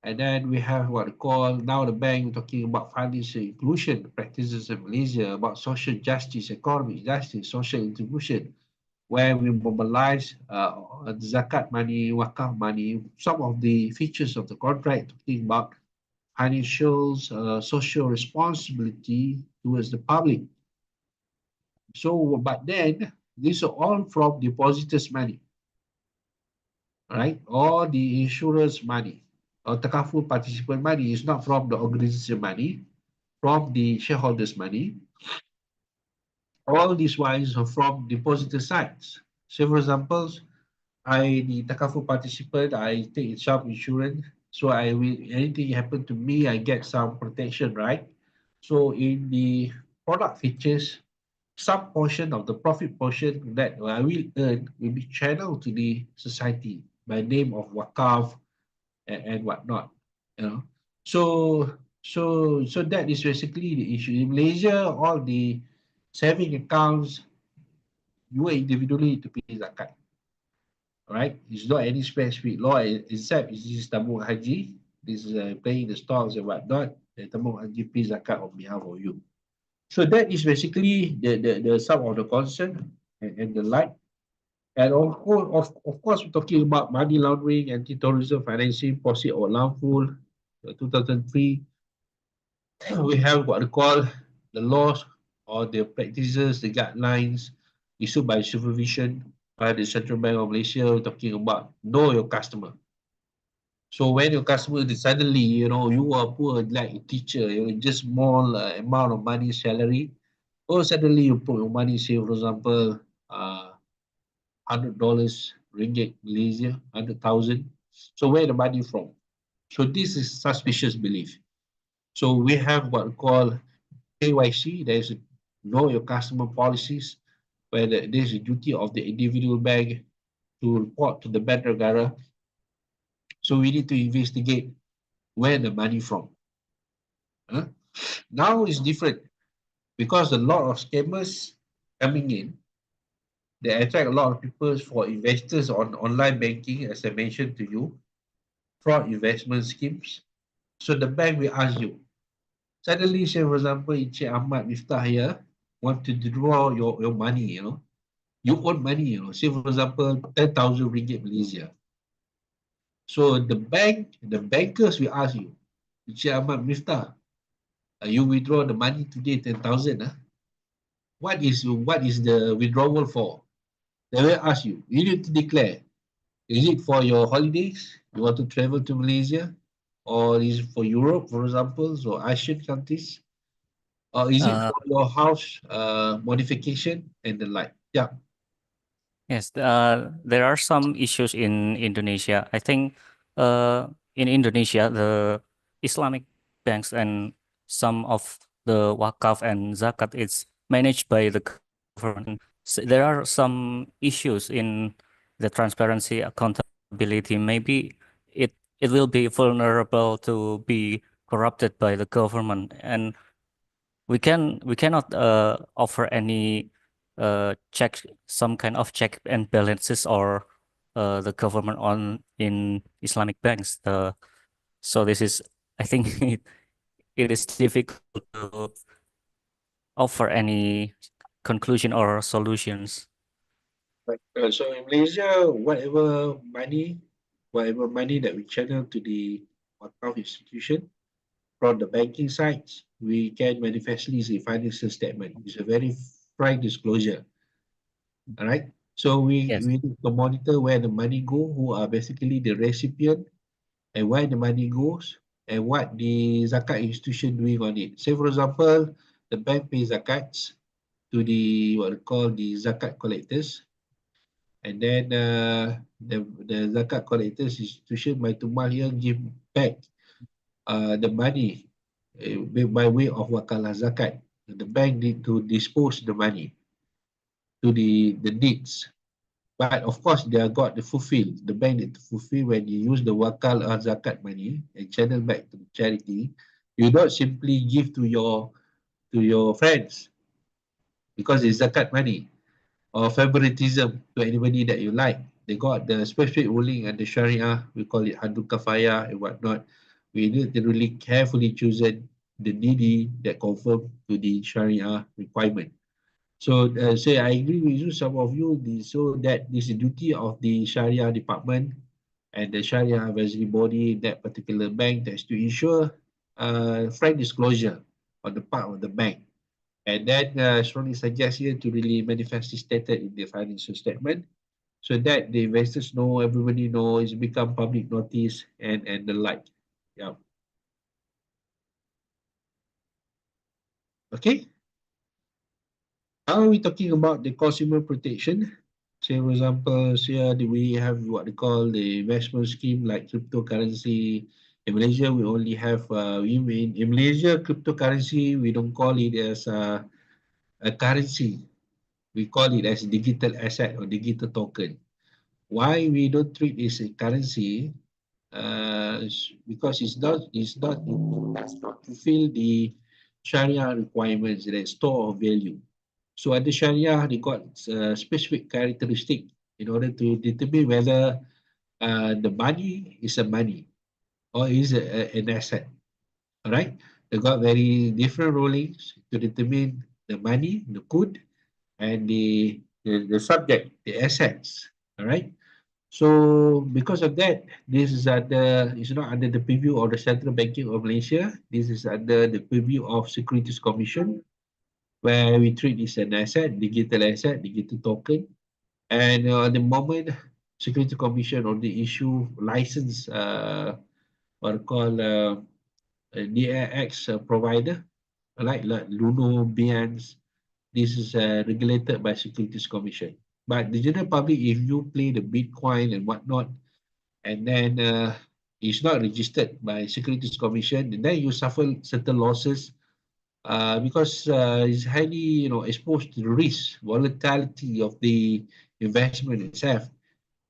And then we have what we call now the bank talking about financial inclusion practices in Malaysia, about social justice, economic justice, social inclusion, where we mobilize zakat money, wakaf money, some of the features of the contract talking about financial, social responsibility towards the public. So, but then these are all from depositors' money, right? Or the insurers' money, or takaful participant money is not from the organization money, from the shareholders' money. All these wines are from depositor sides. So, for example, the takaful participant, I take some insurance, so I will anything happen to me, I get some protection, right? So in the product features, some portion of the profit portion that I will earn will be channeled to the society by name of wakaf and whatnot. You know, so so that is basically the issue in Malaysia. All the saving accounts, you individually to pay zakat. Right? It's not any specific law except this is tabung haji. This is paying the stocks and whatnot. The tabung haji pays zakat on behalf of you. So that is basically the sum of the concern and the like. And of course, we're talking about money laundering, anti-terrorism, financing, policy or lawful, 2003. We have what we call the laws or the practices, the guidelines issued by supervision by the Central Bank of Malaysia. We're talking about know your customer. So when your customer is suddenly, you are poor like a teacher, just small amount of money salary, or suddenly you put your money, say for example, $100 ringgit Malaysia, 100,000. So where the money from? So this is suspicious belief. So we have what we call KYC. There is know your customer policies, where there is a duty of the individual bank to report to the bank negara. So we need to investigate where the money from. Huh? Now it's different because a lot of scammers coming in. They attract a lot of people for investors on online banking, as I mentioned to you, fraud investment schemes. So the bank will ask you, suddenly, say for example, Encik Ahmad Miftah here want to draw your money, you own money, say for example, 10,000 ringgit Malaysia. So the bankers will ask you, Encik Ahmad Miftah, you withdraw the money today, 10,000. What is the withdrawal for? They will ask you. You need to declare. Is it for your holidays? You want to travel to Malaysia? Or is it for Europe, for example, so Asian countries? Or is it Uh, for your house modification and the like? Yeah. yes, there are some issues in Indonesia. I think in Indonesia, the Islamic banks and some of the wakaf and zakat is managed by the government. So there are some issues in the transparency, accountability. Maybe it will be vulnerable to be corrupted by the government, and we cannot offer any check some kind of check and balances or the government on in Islamic banks. So this is, I think it is difficult to offer any conclusion or solutions. So in Malaysia, whatever money that we channel to the account institution from the banking sites, we can manifestly see financial statement. It's a very frank disclosure. All right. So we, Yes. we need to monitor where the money go, who are basically the recipient, and where the money goes, and what the zakat institution doing on it. Say for example, the bank pays zakats to the what we call the zakat collectors, and then the zakat collectors institution Baitul here give back the money by way of wakalah zakat. The bank need to dispose the money to the needs. But of course, they are got to fulfill. The bank need to fulfill when you use the wakal or zakat money and channel back to charity. You don't simply give to your friends because it's zakat money or favoritism to anybody that you like. They got the specific ruling and the Sharia. We call it hadul kafaya and whatnot. We need to really carefully choose the needy that conform to the Sharia requirement. So, say I agree with you, some of you, so that this is the duty of the Sharia department and the Sharia advisory body in that particular bank that's to ensure frank disclosure on the part of the bank. And then strongly suggest here to really manifest this stated in the financial statement so that the investors know, everybody know, it's become public notice and the like. Yeah. Okay. Now we're talking about the consumer protection. Say, for example, here we have what they call the investment scheme like cryptocurrency. In Malaysia, we only have, in Malaysia, cryptocurrency, we don't call it as a currency. We call it as digital asset or digital token. Why we don't treat it as a currency? Because it does not fulfill the Sharia requirements that store of value. So under Sharia, they got specific characteristic in order to determine whether the money is a money or is an asset. All right, they got very different rulings to determine the money, the good, and the subject, the assets. All right. So because of that, this is not under the purview of the Central Banking of Malaysia. This is under the purview of Securities Commission, where we treat this an asset, digital token. And at the moment, Security Commission only issue license, what call DAX provider, like Luno, Binance. This is regulated by Securities Commission. But the general public, if you play the Bitcoin and whatnot, and then it's not registered by Securities Commission, and then you suffer certain losses because it's highly, exposed to the risk, volatility of the investment itself,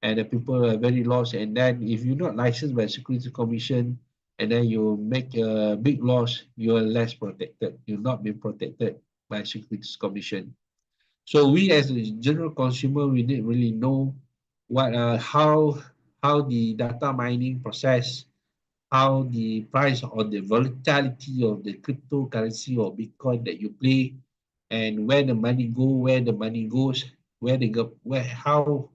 and the people are very lost. And then if you're not licensed by Securities Commission, and then you make a big loss, you are less protected. You're not being protected by Securities Commission. So we as a general consumer, we didn't really know what how the data mining process, how the price or the volatility of the cryptocurrency or Bitcoin that you play, and where the money where the money goes, where they go, where how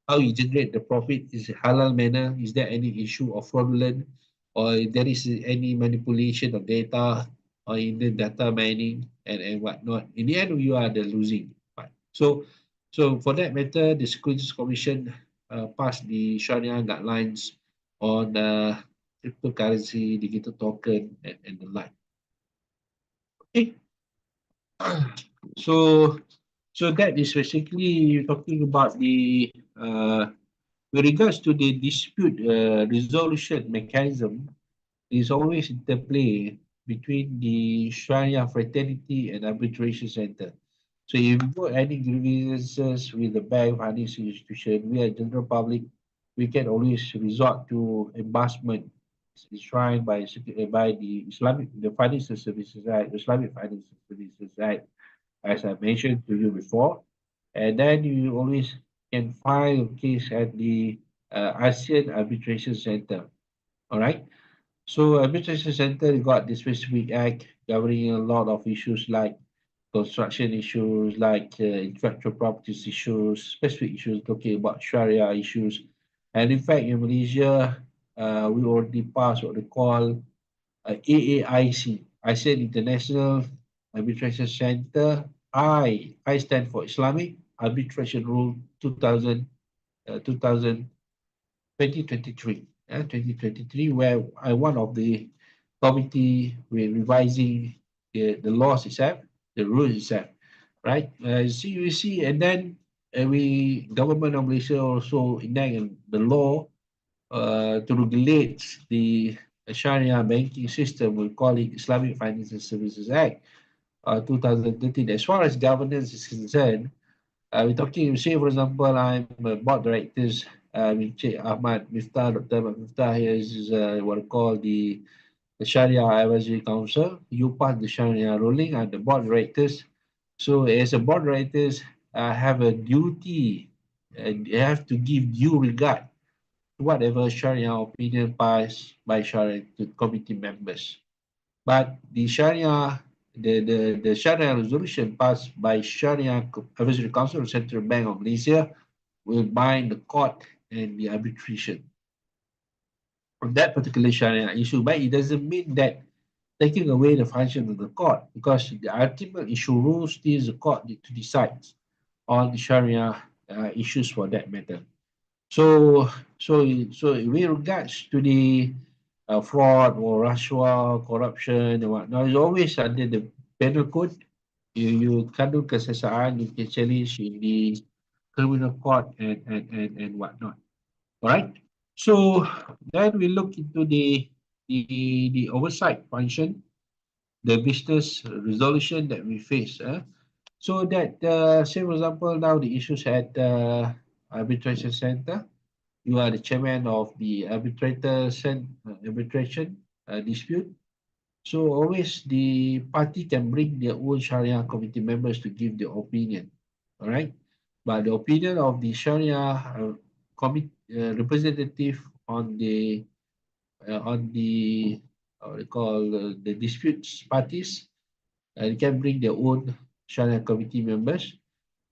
you generate the profit. Is it halal manner? Is there any issue of fraudulent, or there is any manipulation of data, or in the data mining and whatnot? In the end, you are the losing part. So for that matter, the Securities Commission passed the Sharia guidelines on cryptocurrency, digital token, and the like. Okay. So so that is basically talking about the with regards to the dispute resolution mechanism. Is always interplay between the Sharia fraternity and arbitration center. So if you got any grievances with the bank financial institution, we are general public, we can always resort to embarrassment enshrined by the the Financial Services Act, Islamic Financial Services Act, as I mentioned to you before. And then you always can file a case at the ASEAN Arbitration Center. All right. So arbitration center got the specific act governing a lot of issues like construction issues, like intellectual properties issues, specific issues talking about Sharia issues. And in fact, in Malaysia, we already passed what they call AAIC, ASEAN International Arbitration Center. I stand for Islamic Arbitration Rule 2000, 2023, 2023, where I one of the committee with revising the laws itself, the rules itself, right? See, we see, and then we government of Malaysia also enact the law to regulate the Sharia banking system. We call it Islamic Financial Services Act 2013. As far as governance is concerned, we're talking, say, for example, I'm a board directors with Sheikh Ahmad Miftah, Dr. Ahmad Miftah here is what I call the Sharia Advisory Council. You pass the Sharia ruling and the board directors. So as a board directors, have a duty and they have to give due regard to whatever Sharia opinion passed by Sharia to committee members. But the Sharia, the Sharia resolution passed by Sharia Advisory Council of Central Bank of Malaysia will bind the court and the arbitration on that particular Sharia issue. But it doesn't mean that taking away the function of the court, because the ultimate issue rules still the court need to decide on the Sharia issues for that matter. So, so with regards to the fraud or rashwa, corruption and whatnot, it's always under the penal code. You kandung kesesaan, you can challenge in the criminal court and whatnot. All right. So then we look into the oversight function, the business resolution that we face. So that, say for example, now the issues at arbitration center, you are the chairman of the arbitration dispute. So always the party can bring their own Sharia committee members to give their opinion. All right. But the opinion of the Sharia representative on the what they call the disputes parties, they can bring their own Sharia committee members.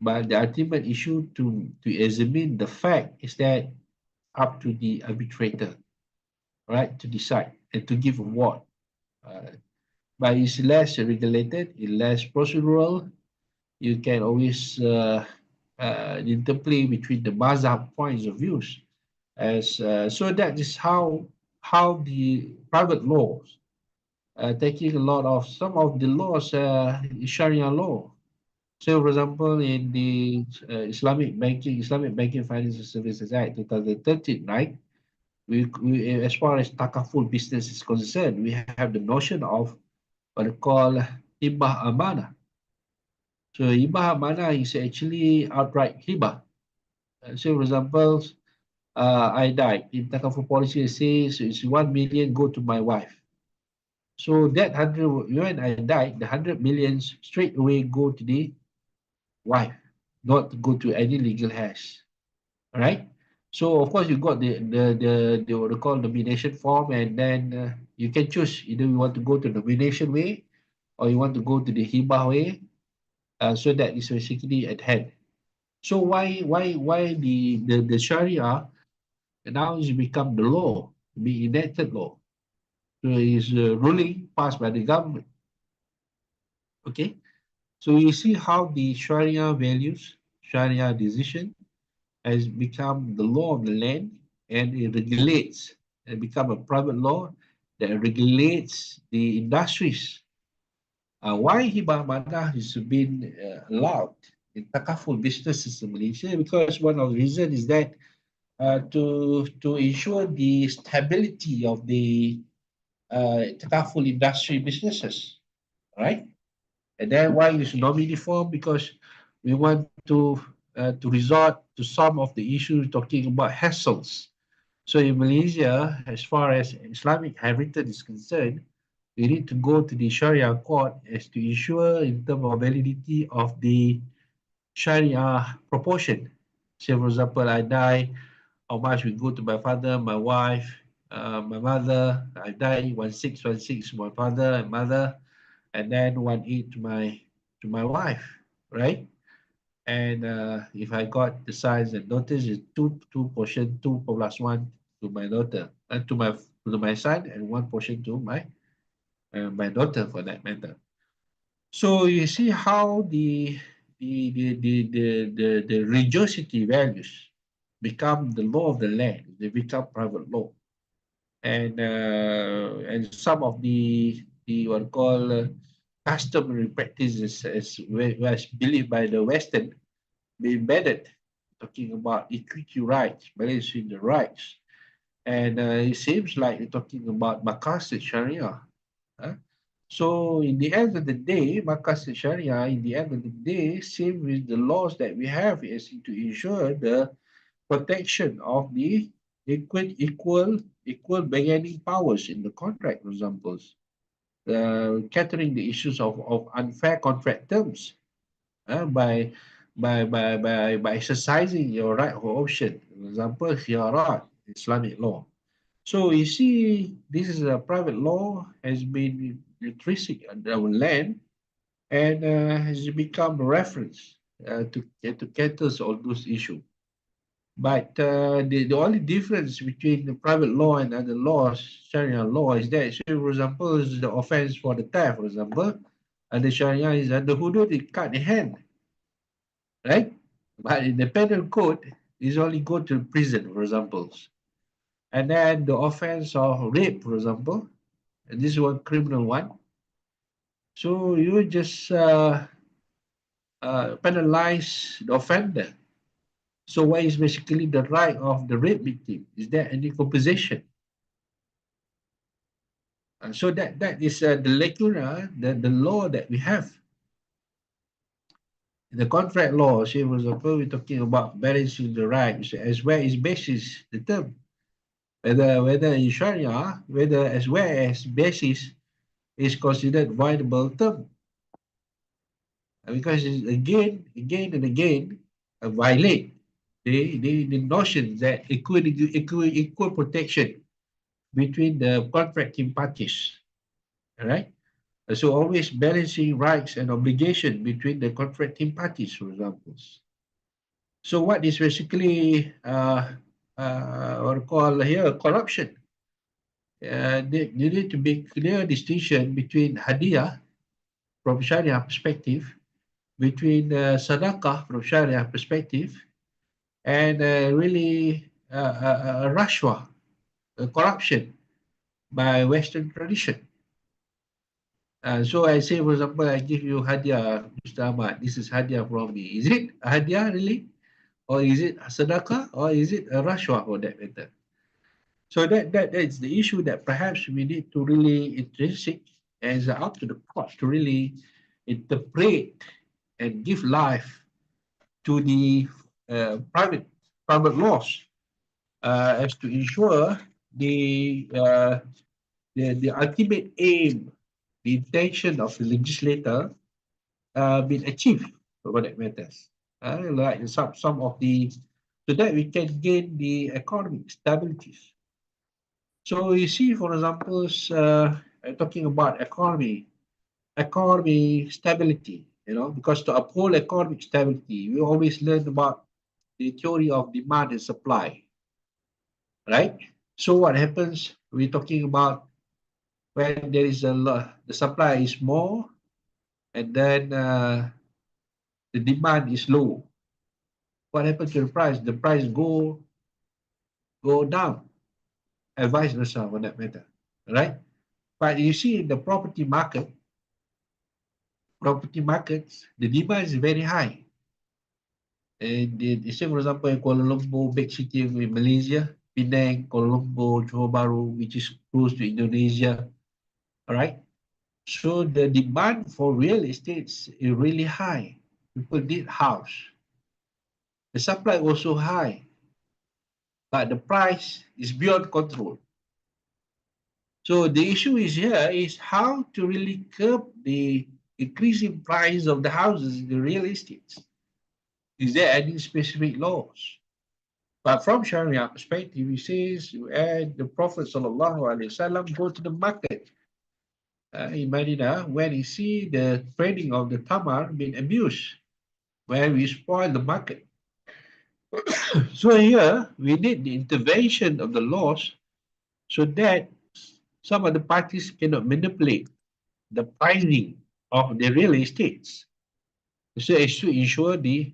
But the ultimate issue to examine the fact is that up to the arbitrator, right, to decide and to give award. Uh, but it's less regulated, it's less procedural. You can always interplay between the mazhab points of views. As so that is how the private laws taking a lot of some of the laws, Sharia law. So, for example, in the Islamic Banking Financial Services Act 2013, right? as far as takaful business is concerned, we have the notion of what they call hibah amanah. So hibah amanah is actually outright hibah. So for example, I died. In takaful policy, it says it's 1 million go to my wife. So that 100, when I died, the 100 millions straight away go to the wife, not go to any legal heirs. All right. So of course you got the what they call nomination form, and then you can choose either you want to go to nomination way or you want to go to the hibah way. So that is basically at hand. So why the Sharia now is become the law, be enacted law. So is ruling passed by the government. Okay. So you see how the Sharia values, Sharia decision has become the law of the land, and it regulates and become a private law that regulates the industries. Why hibah madah has been allowed in takaful businesses in Malaysia? Because one of the reasons is that to ensure the stability of the takaful industry businesses, right? And then why is nominee form? Because we want to resort to some of the issues talking about hassles. So in Malaysia, as far as Islamic heritage is concerned, we need to go to the Sharia court as to ensure in terms of validity of the Sharia proportion. Say for example, I die, how much will go to my father, my wife, my mother. I die 1/6 my father and mother, and then 1/8 to my wife, right? And if I got the sons and daughters, it's two portion, two plus one to my daughter, to my son, and one portion to my daughter for that matter. So you see how the religiosity values become the law of the land. They become private law, and some of the what call customary practices as was believed by the Western be embedded, talking about equity rights, balancing the rights. And it seems like you're talking about Makassar Sharia. Huh? So in the end of the day, Makassar Sharia, in the end of the day, same with the laws that we have, is to ensure the protection of the equal bargaining powers in the contract, for example, catering the issues of unfair contract terms by by exercising your right of option. For example, khiyarat, Islamic law. So you see, this is a private law has been intrinsic on our land, and has become a reference to cater all those issues. But the only difference between the private law and other laws, Sharia law, is that, say, for example, is the offense for the theft, for example, and the Sharia is under hudud, it cut in hand, right? But in the penal code, is only go to prison, for example. And then the offense of rape, for example, and this is one criminal one. So you just penalize the offender. So what is basically the right of the rape victim? Is there any compensation? And so that is the lacuna, the law that we have. The contract law, say for example, we're talking about balancing the rights as well as basis the term. Whether in Sharia, whether as well as basis is considered viable term. Because it's again and again, violate the notion that equal protection between the contracting parties. All right. So always balancing rights and obligation between the contracting parties, for example. So what is basically what we call here corruption? There need to be clear distinction between hadiah from Sharia perspective, between sadaqah from Sharia perspective, and really rashwa, corruption by Western tradition. So I say, for example, I give you hadiah, Mr. Ahmad. This is hadiah from me. Is it a hadiah really? Or is it a sadaqah? Or is it a rashwa for that matter? So that is the issue that perhaps we need to really intrinsic as up to the court to really interpret and give life to the private laws as to ensure the, uh, the ultimate aim, the intention of the legislator been achieved for what that matters. Like some of the so that we can gain the economic stabilities. So you see, for example, talking about economy stability, because to uphold economic stability, we always learn about the theory of demand and supply, right? So what happens? We're talking about when there is a lot, the supply is more, and then the demand is low. What happens to the price? The price go down, and vice versa for that matter, right? But you see in the property markets, the demand is very high. And say, for example, in Kuala Lumpur, big city in Malaysia, Penang, Kuala Lumpur, Johor Bahru, which is close to Indonesia, all right? So the demand for real estates is really high. People need house. The supply also high, but the price is beyond control. So the issue is here is how to really curb the increasing price of the houses in the real estates. Is there any specific laws? But from Sharia perspective, he says, and the Prophet Sallallahu Alaihi Wasallam go to the market in Medina when he see the trading of the tamar being abused, where we spoil the market. So here we need the intervention of the laws so that some of the parties cannot manipulate the pricing of the real estates. So as to ensure the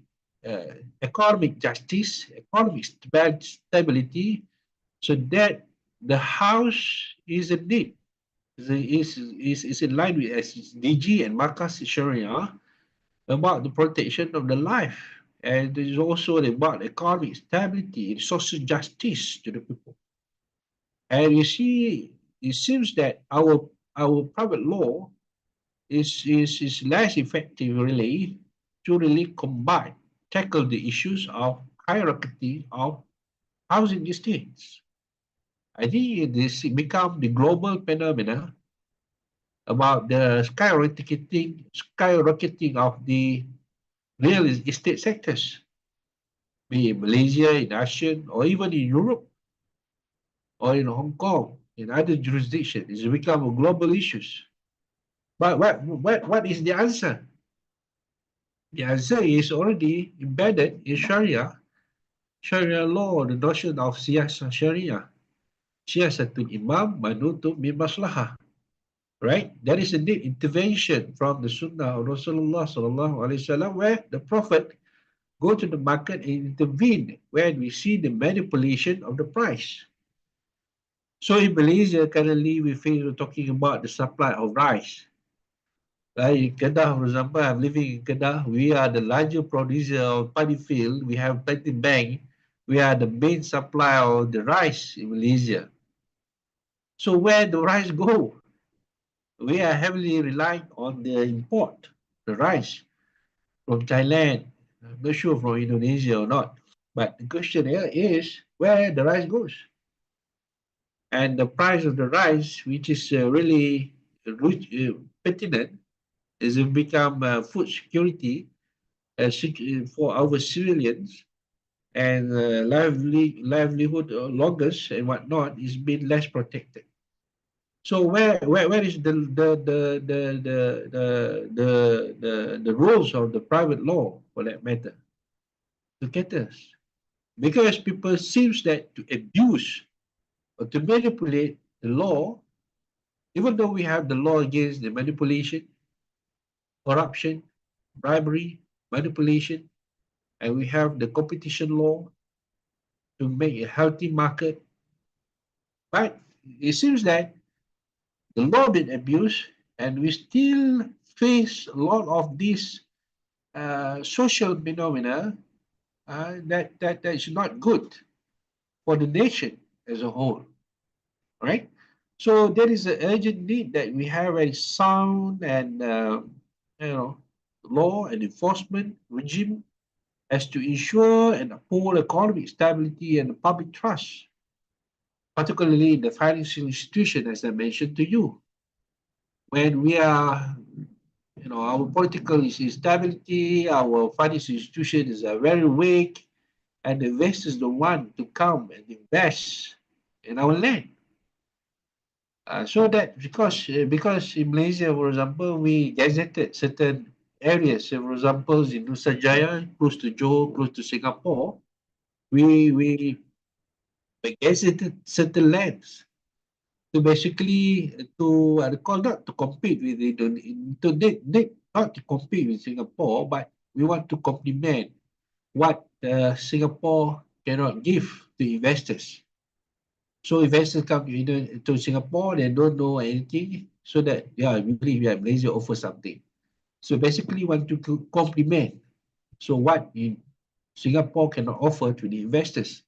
economic justice, economic stability, so that the house is a need, is in line with SDG and Marcus Sharia about the protection of the life. And it is also about economic stability and social justice to the people. And you see, it seems that our private law is less effective really to really combat, tackle the issues of hierarchy of housing estates. I think this become the global phenomena about the skyrocketing of the real estate sectors, be it Malaysia, in ASEAN, or even in Europe, or in Hong Kong, in other jurisdictions. It's become a global issues. But what is the answer? The answer is already embedded in Sharia law, the notion of siyasah Sharia. Siyasatul imam manutu min maslahah. Right? There is indeed intervention from the Sunnah of Rasulullah sallallahu alaihi wasallam, where the Prophet go to the market and intervene when we see the manipulation of the price. So in Malaysia, currently we're talking about the supply of rice. Like in Kedah, for example, I'm living in Kedah. We are the largest producer of paddy field. We have plenty bank. We are the main supplier of the rice in Malaysia. So where the rice go? We are heavily relying on the import, the rice from Thailand. I'm not sure from Indonesia or not. But the question here is where the rice goes. And the price of the rice, which is really pertinent, is become food security for our civilians and livelihood loggers and whatnot is being less protected. So where is the rules of the private law for that matter to get us? Because people seems that to abuse or to manipulate the law, even though we have the law against the manipulation, corruption, bribery, manipulation, and we have the competition law to make a healthy market. But it seems that the law been abused, and we still face a lot of these social phenomena that is not good for the nation as a whole. right? So there is an urgent need that we have a sound and you know law and enforcement regime as to ensure and uphold economic stability and public trust, particularly in the financial institution, as I mentioned to you. When we are, our political instability, our financial institution is very weak, and the investors don't want to come and invest in our land. So that because in Malaysia, for example, we gazetted certain areas. So for example, in Nusa Jaya, close to Johor, close to Singapore, we gazetted certain lands to basically to call not to compete with not to compete with Singapore, but we want to complement what Singapore cannot give to investors. So investors come to Singapore, they don't know anything, so that we believe Malaysia offers something. So basically, want to complement. So what in Singapore cannot offer to the investors.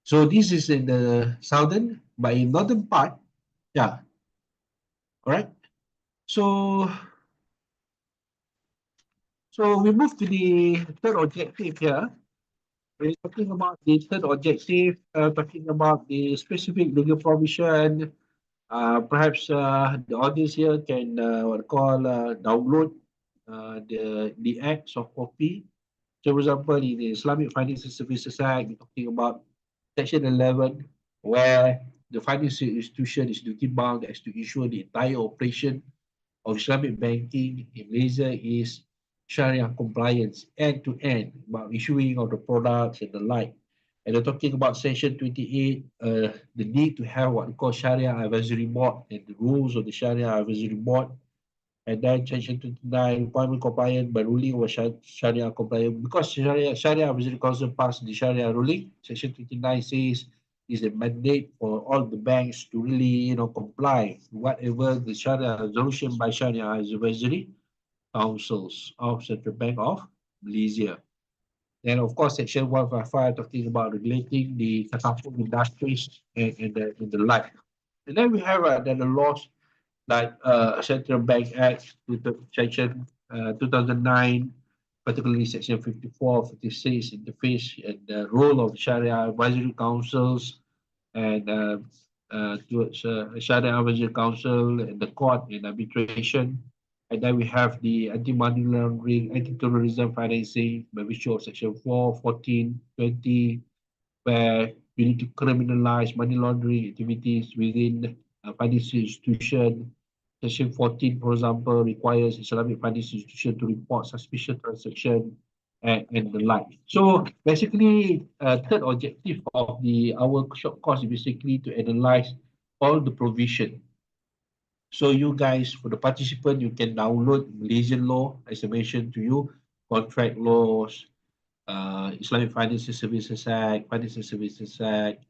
So this is in the southern, but in northern part, yeah, correct. So so we move to the third objective here. We're talking about the third objective, talking about the specific legal provision. Perhaps the audience here can download the act of copy. So, for example, in the Islamic Financial Services Act, we're talking about Section 11, where the financial institution is duty bound as to ensure the entire operation of Islamic banking in Malaysia is Sharia compliance end to end about issuing of the products and the like. And they're talking about Section 28, the need to have what we call Sharia Advisory Board and the rules of the Sharia Advisory Board. And then Section 29, requirement compliant by ruling was Sharia compliant. Because Sharia Advisory Council passed the Sharia ruling, Section 29 says is a mandate for all the banks to really, comply whatever the Sharia resolution by Sharia Advisory Councils of Central Bank of Malaysia. And of course, Section 155 talking about regulating the takaful industries and the like. And then we have then the laws like Central Bank Act, Section 2009, particularly Section 54, 56, interface and the role of Sharia advisory councils and towards Sharia advisory council and the court in arbitration. And then we have the anti-money laundering, anti-terrorism financing by virtue of Section 4, 14, 20, where we need to criminalize money laundering activities within a financial institution. Section 14, for example, requires Islamic financial institution to report suspicious transaction and the like. So basically, third objective of our short course is basically to analyze all the provision. So you guys, for the participant, you can download Malaysian law, as I mentioned to you, contract laws, Islamic Financial Services Act, Financial Services Act.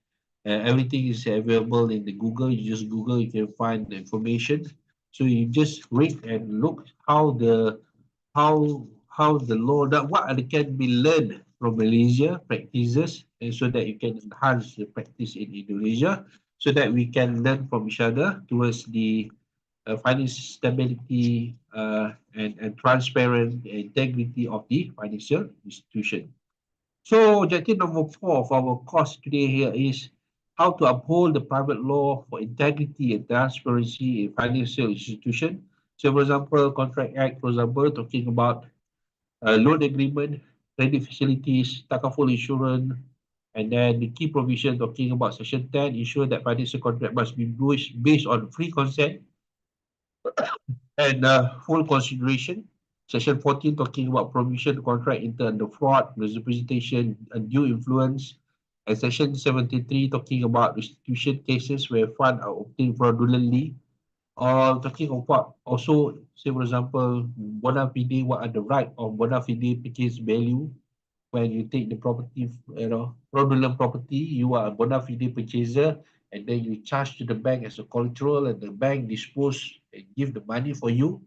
Everything is available in the Google. You just Google, you can find the information. So you just read and look how the law that what can be learned from Malaysia practices, and so that you can enhance the practice in Indonesia, so that we can learn from each other towards the financial stability and transparent integrity of the financial institution. So objective number 4 of our course today here is how to uphold the private law for integrity and transparency in financial institution. So for example, Contract Act, for example, talking about loan agreement, credit facilities, takaful insurance, and then the key provision talking about Section 10, ensure that financial contract must be based on free consent and full consideration. Section 14 talking about provision contract enter under fraud, misrepresentation, undue influence. And Section 73 talking about restitution cases where funds are obtained fraudulently. Or talking about also, say for example, bona fide, what are the right of bona fide purchase value when you take the property, fraudulent property, you are a bona fide purchaser, and then you charge to the bank as a collateral, and the bank dispose and give the money for you,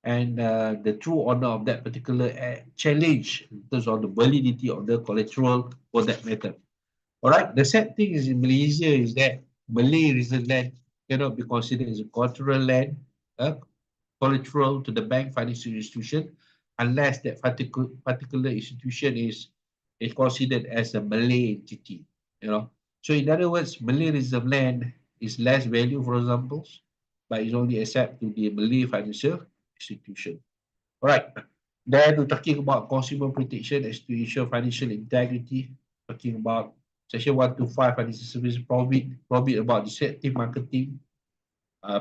and the true honor of that particular challenge in terms of the validity of the collateral for that matter. All right. The sad thing is in Malaysia is that Malay reserve land cannot be considered as a collateral land, uh, collateral to the bank financial institution, unless that particular institution is considered as a Malay entity. You know, so in other words, Malay reserve land is less value, for example, but is only accepted to the Malay financial institution. All right. Then we're talking about consumer protection as to ensure financial integrity. Talking about section 125 financial service probably about deceptive marketing,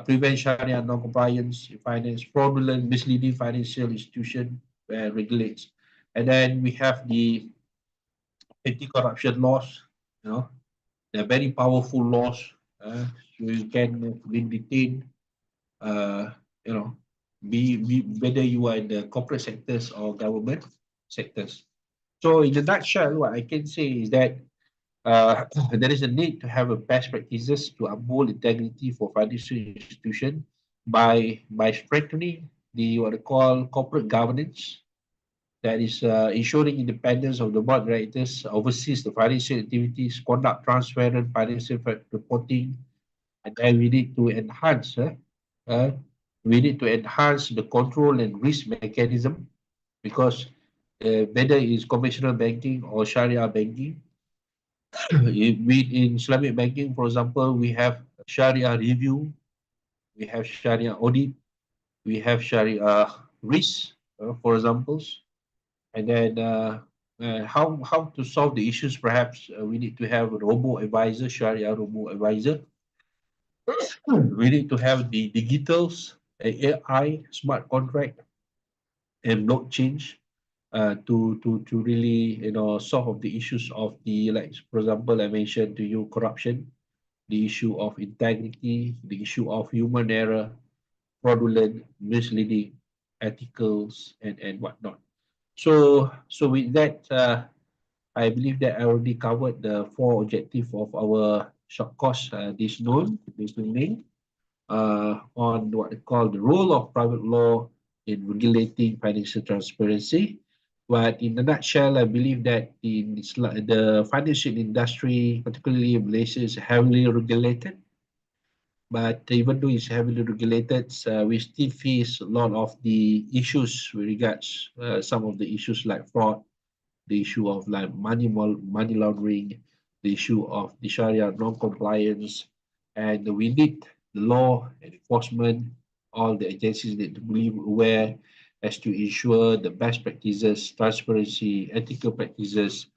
prevent Sharia non-compliance in finance, fraudulent, misleading financial institution regulates. And then we have the anti-corruption laws, you know, they're very powerful laws. So you can be detained, uh, you know, be whether you are in the corporate sectors or government sectors. So in a nutshell, what I can say is that there is a need to have a best practices to uphold integrity for financial institution by strengthening the what they call corporate governance, that is ensuring independence of the board directors, oversees the financial activities, conduct transparent financial reporting, and then uh, we need to enhance the control and risk mechanism, because whether it's conventional banking or Sharia banking, in Islamic banking, for example, we have Sharia review, we have Sharia audit, we have Sharia risk, for examples, and then how to solve the issues. Perhaps we need to have a robo advisor, Sharia robo advisor. We need to have the digitals, AI, smart contract, and blockchain to really solve the issues of the, like for example I mentioned to you, corruption, the issue of integrity, the issue of human error, fraudulent, misleading, ethicals, and whatnot. So with that, I believe that I already covered the four objectives of our short course this evening, on what they call the role of private law in regulating financial transparency. But in a nutshell, I believe that the financial industry, particularly in Malaysia, is heavily regulated. But even though it's heavily regulated, we still face a lot of the issues with regards some of the issues like fraud, the issue of like money laundering, the issue of the Sharia non-compliance, and we need the law and enforcement, all the agencies that to be aware as to ensure the best practices, transparency, ethical practices,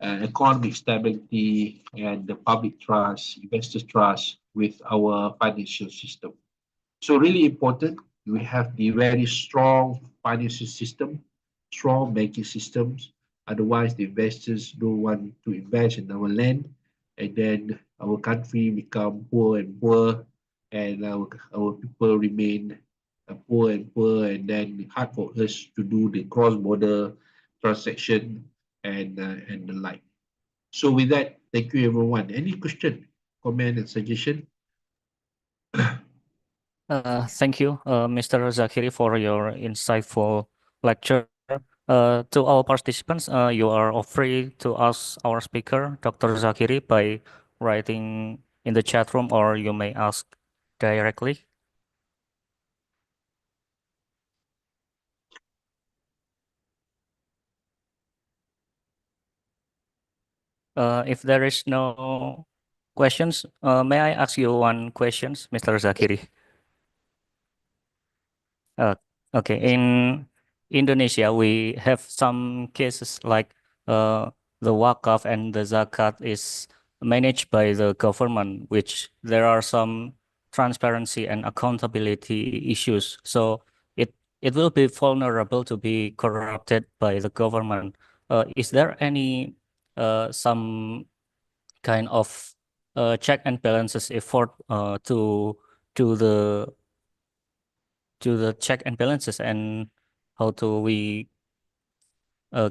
economic stability, and the public trust, investors' trust with our financial system. So really important, we have the very strong financial system, strong banking systems. Otherwise, the investors don't want to invest in our land, and then our country become poor and poor, and our people remain poor and poor, and then hard for us to do the cross-border transaction and the like. So with that, thank you everyone. Any question, comment, and suggestion? Thank you, Mr. Zakiri, for your insightful lecture. To all participants, you are all free to ask our speaker, Dr. Zakiri, by writing in the chat room, or you may ask directly. If there is no questions, may I ask you one question, Mr. Zakiri? Uh, okay, in Indonesia, we have some cases like the wakaf and the zakat is managed by the government, which there are some transparency and accountability issues. So it will be vulnerable to be corrupted by the government. Is there any some kind of check and balances effort to the check and balances, and how do we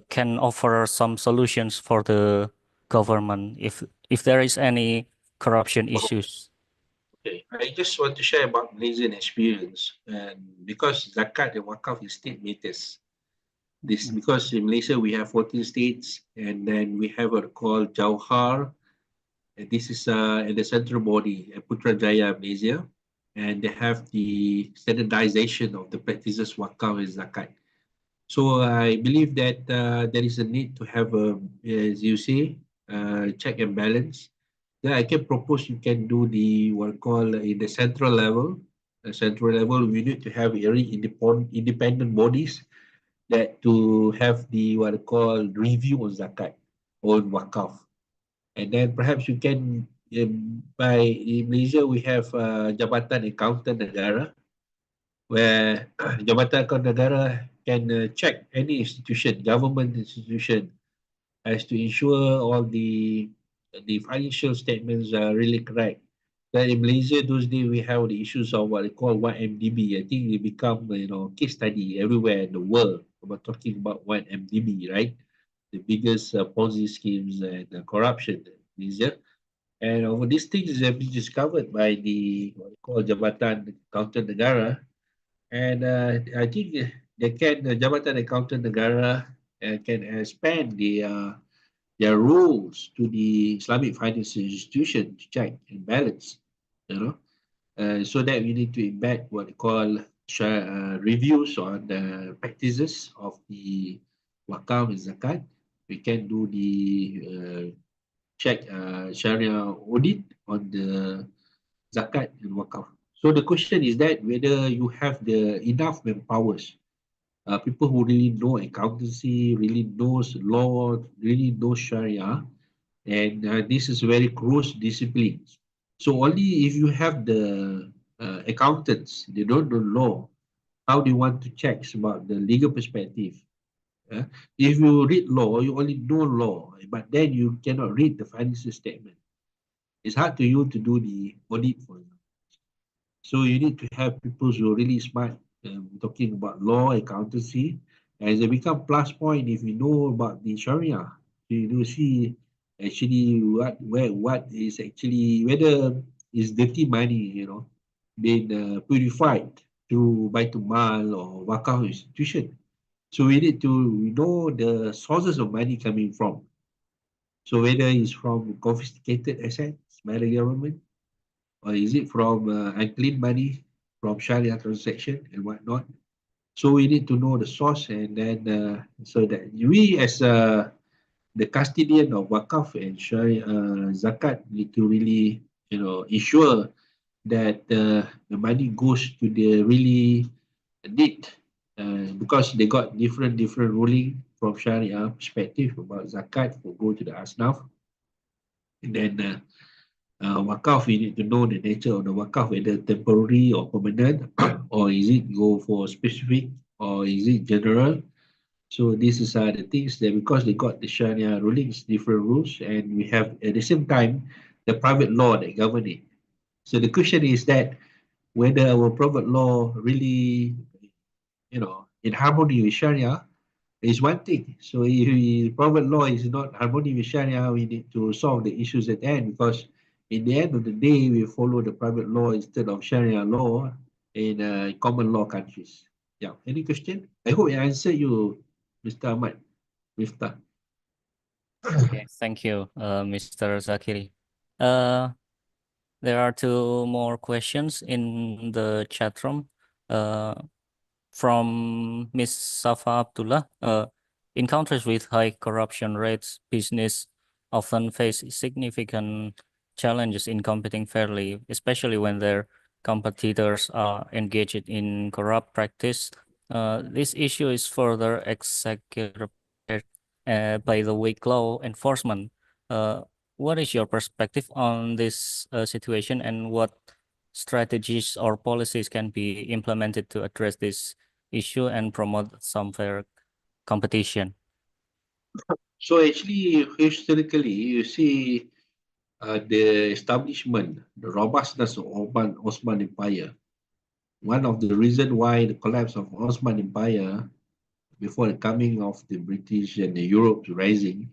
can offer some solutions for the government if there is any corruption issues? Okay, I just want to share about Malaysian experience, and because zakat and wakaf is state matters. This Mm. because in Malaysia we have 14 states, and then we have what called Jauhar, And this is at the central body at Putrajaya, Malaysia, and they have the standardization of the practices wakaf and zakat. So I believe that there is a need to have a, as you say, check and balance. Then I can propose you can do the what I call in the central level. The central level, we need to have very independent bodies that to have the what I call review on zakat or wakaf. And then perhaps you can, by in Malaysia, we have Jabatan Accountant Negara, where Jabatan Accountant Negara can check any institution, government institution, as to ensure all the financial statements are really correct. That in Malaysia, those days we have the issues of what they call 1MDB. I think it become case study everywhere in the world about talking about 1MDB, right? The biggest Ponzi schemes and corruption in Malaysia. And over these things have been discovered by the what they call Jabatan Accountant Negara. And I think they can, Jabatan Accountant Negara can expand their rules to the Islamic financial institution to check and balance, you know, so that we need to embed what they call reviews on the practices of the wakaf and zakat. We can do the check Sharia audit on the zakat and wakaf. So the question is that whether you have the enough manpowers, people who really know accountancy, really knows law, really knows Sharia, and this is very close discipline. So only if you have the accountants, they don't know law, how do you want to check about the legal perspective? Uh, if you read law, you only know law, but then you cannot read the financial statement. It's hard to you to do the audit for you. So you need to have people who are really smart, talking about law, accountancy, as they become plus point if you know about the Sharia. So you do see actually what is actually whether is dirty money, been purified through Baitul Mal or Wakaf institution. So we need to know the sources of money coming from. So whether it's from confiscated assets by the government, or is it from unclean money from Sharia transaction and whatnot? So we need to know the source, and then so that we as the custodian of wakaf and Sharia zakat need to really ensure that the money goes to the really need, because they got different ruling from Sharia perspective about zakat will go to the asnaf, and then wakaf, we need to know the nature of the wakaf, whether temporary or permanent, or is it go for specific, or is it general. So this is the things that because they got the Sharia rulings, different rules, and we have at the same time the private law that govern it. So the question is that whether our private law really, in harmony with Sharia, is one thing. So if private law is not harmony with Sharia, we need to solve the issues at hand, because in the end of the day, we follow the private law instead of Sharia law in common law countries. Yeah. Any question? I hope I answered you, Mr. Ahmad. Miftah. Okay, thank you, Mr. Zakiri. Uh, there are two more questions in the chat room. Uh, from Ms. Safa Abdullah. In countries with high corruption rates, business often face significant challenges in competing fairly, especially when their competitors are engaged in corrupt practice. This issue is further exacerbated by the weak law enforcement. Uh, what is your perspective on this situation, and what strategies or policies can be implemented to address this issue and promote some fair competition? So actually, historically, you see the establishment, the robustness of Osman Empire. One of the reasons why the collapse of Osman Empire before the coming of the British and the Europe rising,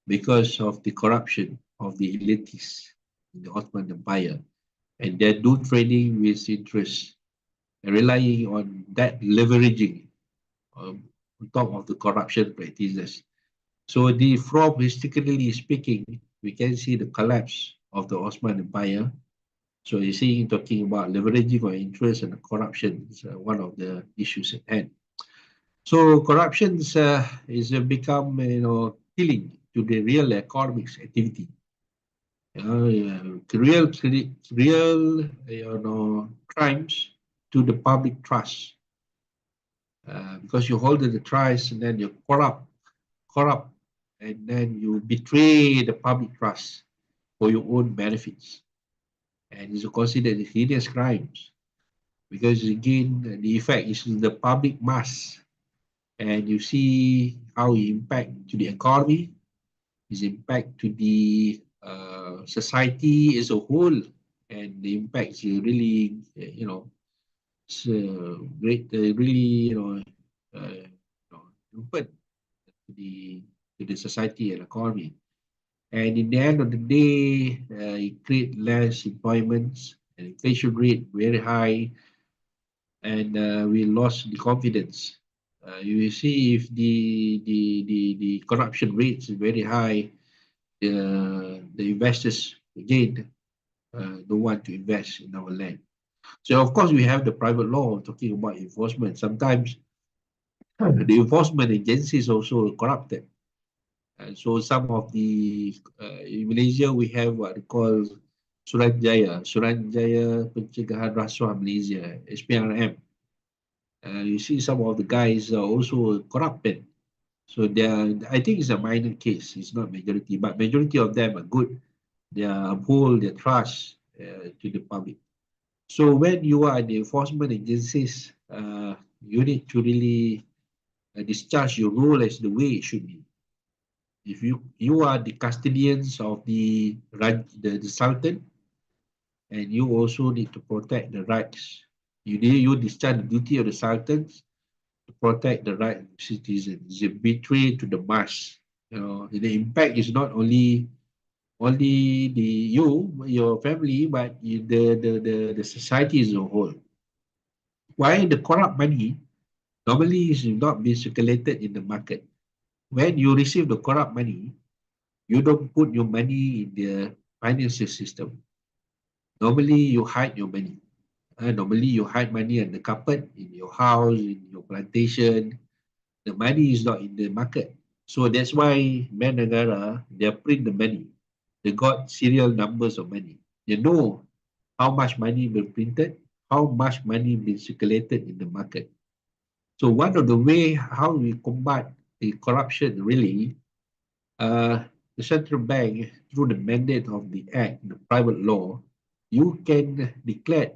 because of the corruption of the elitists in the Ottoman Empire, and they do trading with interest and relying on that leveraging on top of the corruption practices. So from historically speaking, we can see the collapse of the Ottoman Empire. So you see, talking about leveraging on interest and corruption is one of the issues at hand. So corruption is become killing to the real economic activity. Real crimes to the public trust. Because you hold the trust and then you corrupt, and then you betray the public trust for your own benefits. And it's considered heinous crimes because again, the effect is the public mass, and you see how it impact to the economy, its impact to the society as a whole, and the impact is really, it's great, really, open to the society and economy. And in the end of the day, it create less employments, and inflation rate very high, and we lost the confidence. You will see if the corruption rates is very high, the investors again don't want to invest in our land. So of course we have the private law talking about enforcement. Sometimes the enforcement agencies also corrupted. So some of the in Malaysia we have what they call Suranjaya Pencegahan Rasuah Malaysia, SPRM. You see some of the guys are also corrupted. So I think it's a minor case. It's not majority, but majority of them are good. They uphold their trust to the public. So when you are in the enforcement agencies, you need to really discharge your role as the way it should be. If you are the custodians of the sultan, and you also need to protect the rights. You discharge the duty of the sultans to protect the right of citizens. It's a betray to the mass. The impact is not only your family, but the society as a whole. Why the corrupt money normally is not being circulated in the market. When you receive the corrupt money, you don't put your money in the financial system. Normally, you hide your money. Normally, you hide money on the carpet, in your house, in your plantation. The money is not in the market. So that's why Bank Negara, they print the money. They got serial numbers of money. They know how much money been printed, how much money been circulated in the market. So one of the way how we combat the corruption really, the central bank, through the mandate of the act, the private law, you can declare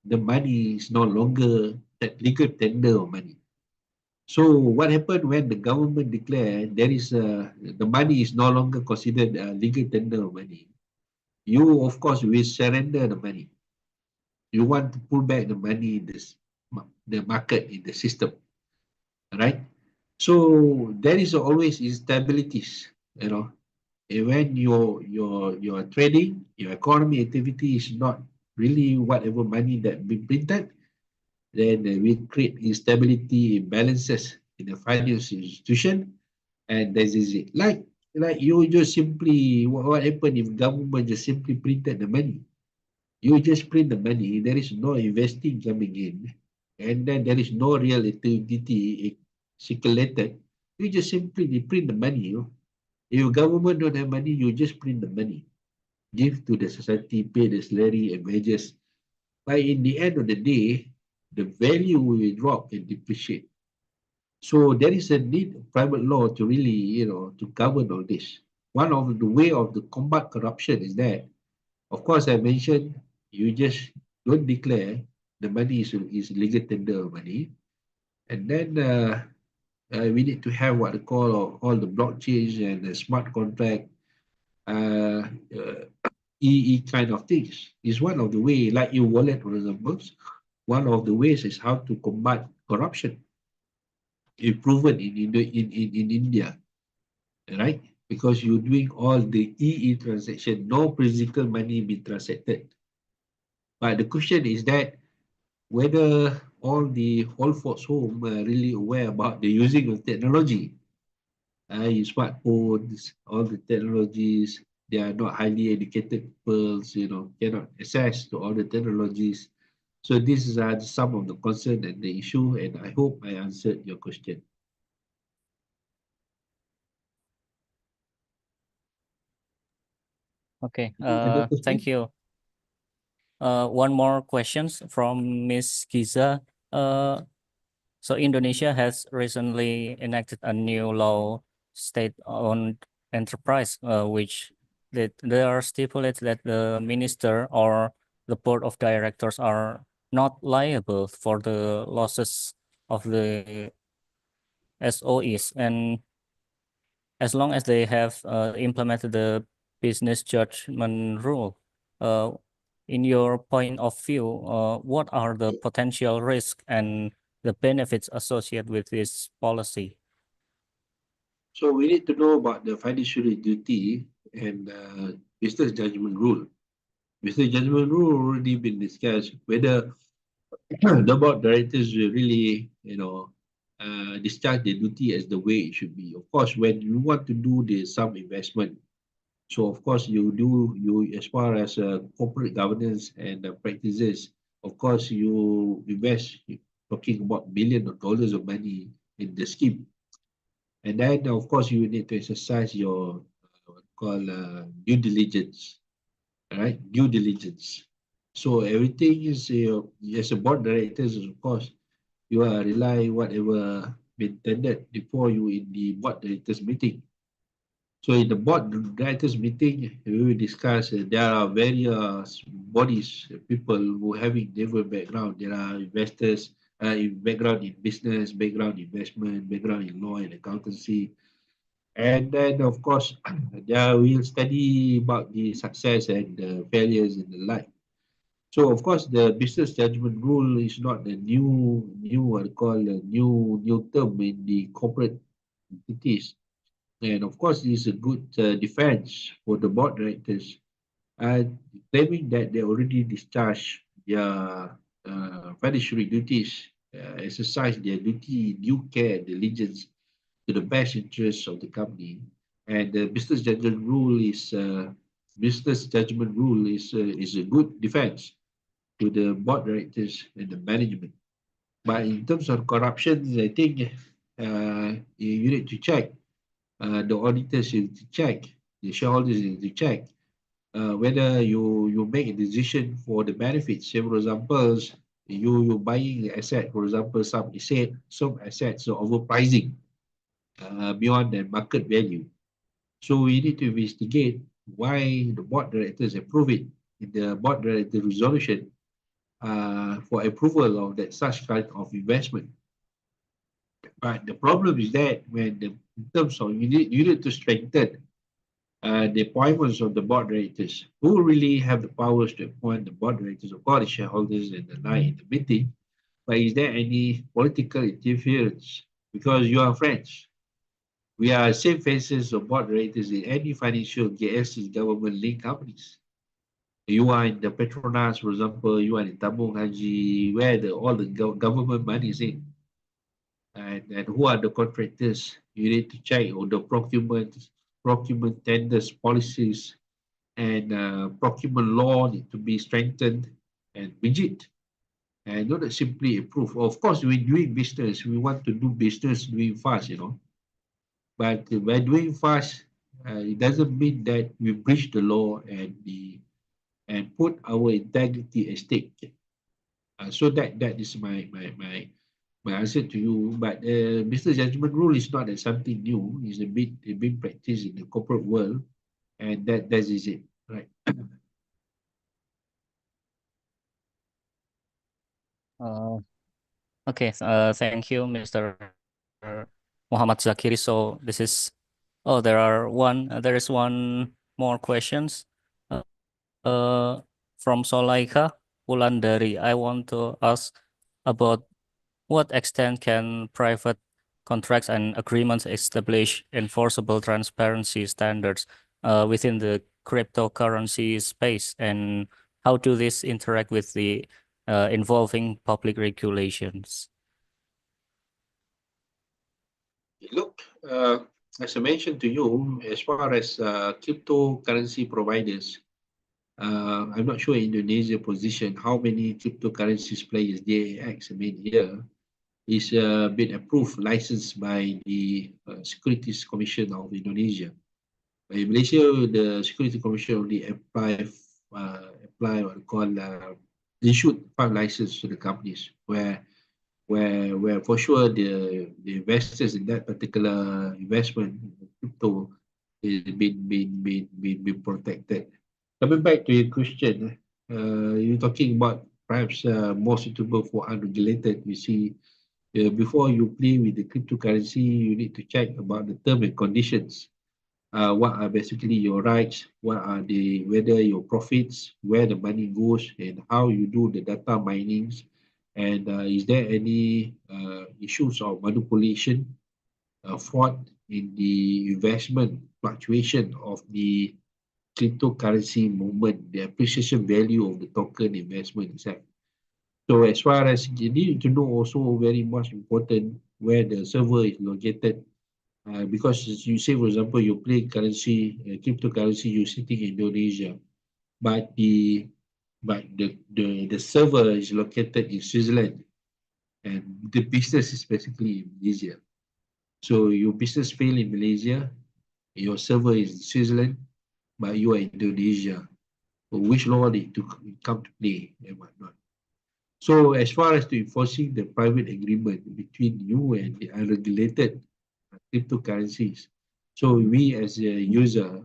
the money is no longer that legal tender of money. So what happened when the government declared the money is no longer considered a legal tender of money? You of course will surrender the money. You want to pull back the money in the market, in the system, right? So there is always instabilities, when your trading, your economy activity is not really whatever money that be printed, then we create instability, imbalances in the financial institution, and that is it. Like you just simply, what happened if government just simply printed the money? You just print the money, there is no investing coming in, and then there is no real activity circulated. You just simply print the money. If government don't have money, you just print the money, give to the society, pay the salary and wages. But in the end of the day, the value will drop and depreciate. So there is a need of private law to really, to govern all this. One of the way of the combat corruption is that, of course, I mentioned you just don't declare the money is legal tender money, and then we need to have what they call all the blockchains and the smart contract, uh, uh, EE kind of things. Is one of the way, like your wallet, for example. One of the ways is how to combat corruption. It's proven in India, right? Because you're doing all the EE transaction, no physical money being transacted. But the question is that whether all folks home are really aware about the using of technology, smartphones, all the technologies. They are not highly educated people, cannot access to all the technologies. So these are some of the concern and the issue, and I hope I answered your question. Okay. Any other Thank question? you. One more questions from Miss Giza. Uh, so Indonesia has recently enacted a new law, state-owned enterprise, which that there are stipulates that the minister or the board of directors are not liable for the losses of the SOEs, and as long as they have implemented the business judgment rule. Uh, in your point of view, what are the potential risks and the benefits associated with this policy? So we need to know about the fiduciary duty and business judgment rule. Business judgment rule already been discussed whether the board directors will really, discharge their duty as the way it should be. Of course, when you want to do the some investment, so of course you as far as corporate governance and practices, of course you invest talking about millions of dollars of money in the scheme, and then of course you need to exercise your what call due diligence, right? Due diligence. So everything is as a board directors, of course, you are rely whatever been tendered before you in the board directors meeting. So in the board directors meeting, we will discuss. There are various bodies, people who having different background. There are investors, background in business, background investment, background in law and accountancy, and then of course, they will study about the success and the failures in the life. So of course, the business judgment rule is not a new what I call a new term in the corporate entities. And of course, it's a good defense for the board directors, claiming that they already discharged their fiduciary duties, exercise their duty, due care, and diligence to the best interests of the company. And the business judgment rule is a good defense to the board directors and the management. But in terms of corruption, I think you need to check. The auditors need to check. The shareholders need to check whether you make a decision for the benefits. Say, for example, you buying the asset. For example, some assets are overpricing beyond the market value. So we need to investigate why the board directors approve it in the board director resolution for approval of that such kind of investment. But the problem is that in terms of you need to strengthen the appointments of the board directors, who really have the powers to appoint the board directors, of course, the shareholders and the line in the meeting. But is there any political interference? Because you are friends. We are same faces of board directors in any financial GFC government linked companies. You are in the Petronas, for example, you are in Tabung Haji, where all the government money is in. And who are the contractors? You need to check on the procurement tenders, policies, and procurement law need to be strengthened and rigid. And not simply approve. Of course, we're doing business. We want to do business doing fast. But by doing fast, it doesn't mean that we breach the law and put our integrity at stake. So that is my answer to you. But business judgment rule is not something new. It's a bit practiced in the corporate world, and that is it, right? Uh, okay, thank you, Mr. Muhammad Zakiri. So this is, oh, there is one more questions. Uh, from Solaika Wulandari. I want to ask about what extent can private contracts and agreements establish enforceable transparency standards within the cryptocurrency space, and how do this interact with the involving public regulations? Look, as I mentioned to you, as far as cryptocurrency providers, I'm not sure Indonesia position how many cryptocurrencies players DAX. I mean, here is been approved, licensed by the Securities Commission of Indonesia. In Malaysia, the Security Commission only apply what we call issued fund license to the companies where for sure the investors in that particular investment crypto is been protected. Coming back to your question, you're talking about perhaps more suitable for unregulated. You see, before you play with the cryptocurrency, you need to check about the term and conditions. What are basically your rights? What are the whether your profits, where the money goes, and how you do the data minings, and is there any issues of manipulation, fraud in the investment fluctuation of the cryptocurrency movement, the appreciation value of the token investment itself. So as far as you need to know also very much important where the server is located, because you say for example you play currency, cryptocurrency, you're sitting in Indonesia, but the server is located in Switzerland, and the business is basically in Malaysia. So your business fail in Malaysia, your server is in Switzerland, but you are in Indonesia. So which law need to come to play and whatnot? So as far as to enforcing the private agreement between you and the unregulated cryptocurrencies, so we as a user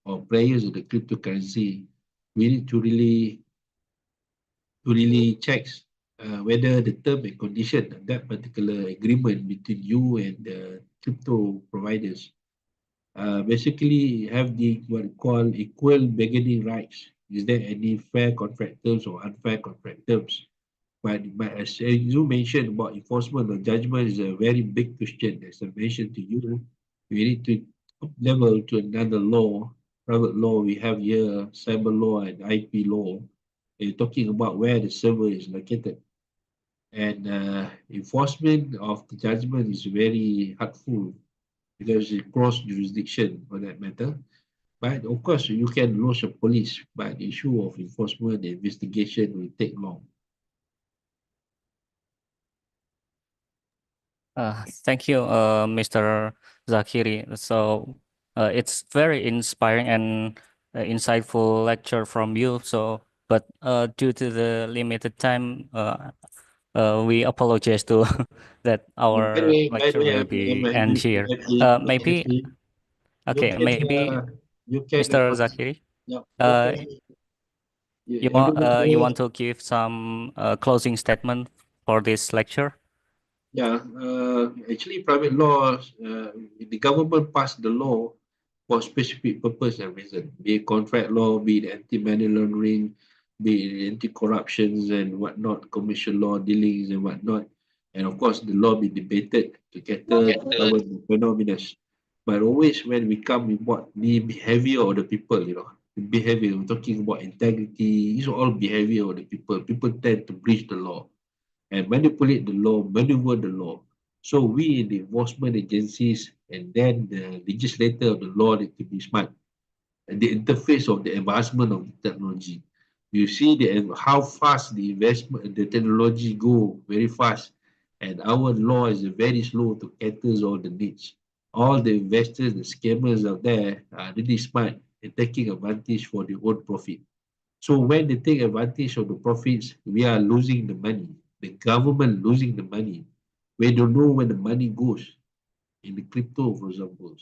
or players of the cryptocurrency, we need to really check whether the term and condition of that particular agreement between you and the crypto providers basically have the what we call equal bargaining rights. Is there any fair contract terms or unfair contract terms? But as you mentioned about enforcement or judgment is a very big question. As I mentioned to you, we need to up level to another law, private law. We have here cyber law and IP law. They're talking about where the server is located. And enforcement of the judgment is very hurtful because it cross jurisdiction for that matter. But of course, you can lodge a police, but the issue of enforcement and investigation will take long. Thank you, Mr. Zakiri. So it's very inspiring and insightful lecture from you. So, but due to the limited time, we apologize to that By the our way, lecture will be end here. Maybe you okay, can maybe you can Mr. Zakiri, yeah, you uh, can have you been you there? want to give some closing statement for this lecture? Yeah, actually, private laws, the government passed the law for specific purpose and reason, be it contract law, be it anti-money laundering, be it anti-corruptions and whatnot, commercial law dealings and whatnot. And of course, the law be debated to cater to cover the phenomena. But always when we come with what the behavior of the people, the behavior, we're talking about integrity, these are all behavior of the people. People tend to breach the law and manipulate the law, maneuver the law. So we, the enforcement agencies, and then the legislator of the law need to be smart. And the interface of the advancement of the technology. You see how fast the investment, the technology go very fast, and our law is very slow to cater all the needs. All the investors, the scammers out there are really smart and taking advantage for their own profit. So when they take advantage of the profits, we are losing the money. The government losing the money. We don't know where the money goes in the crypto, for example.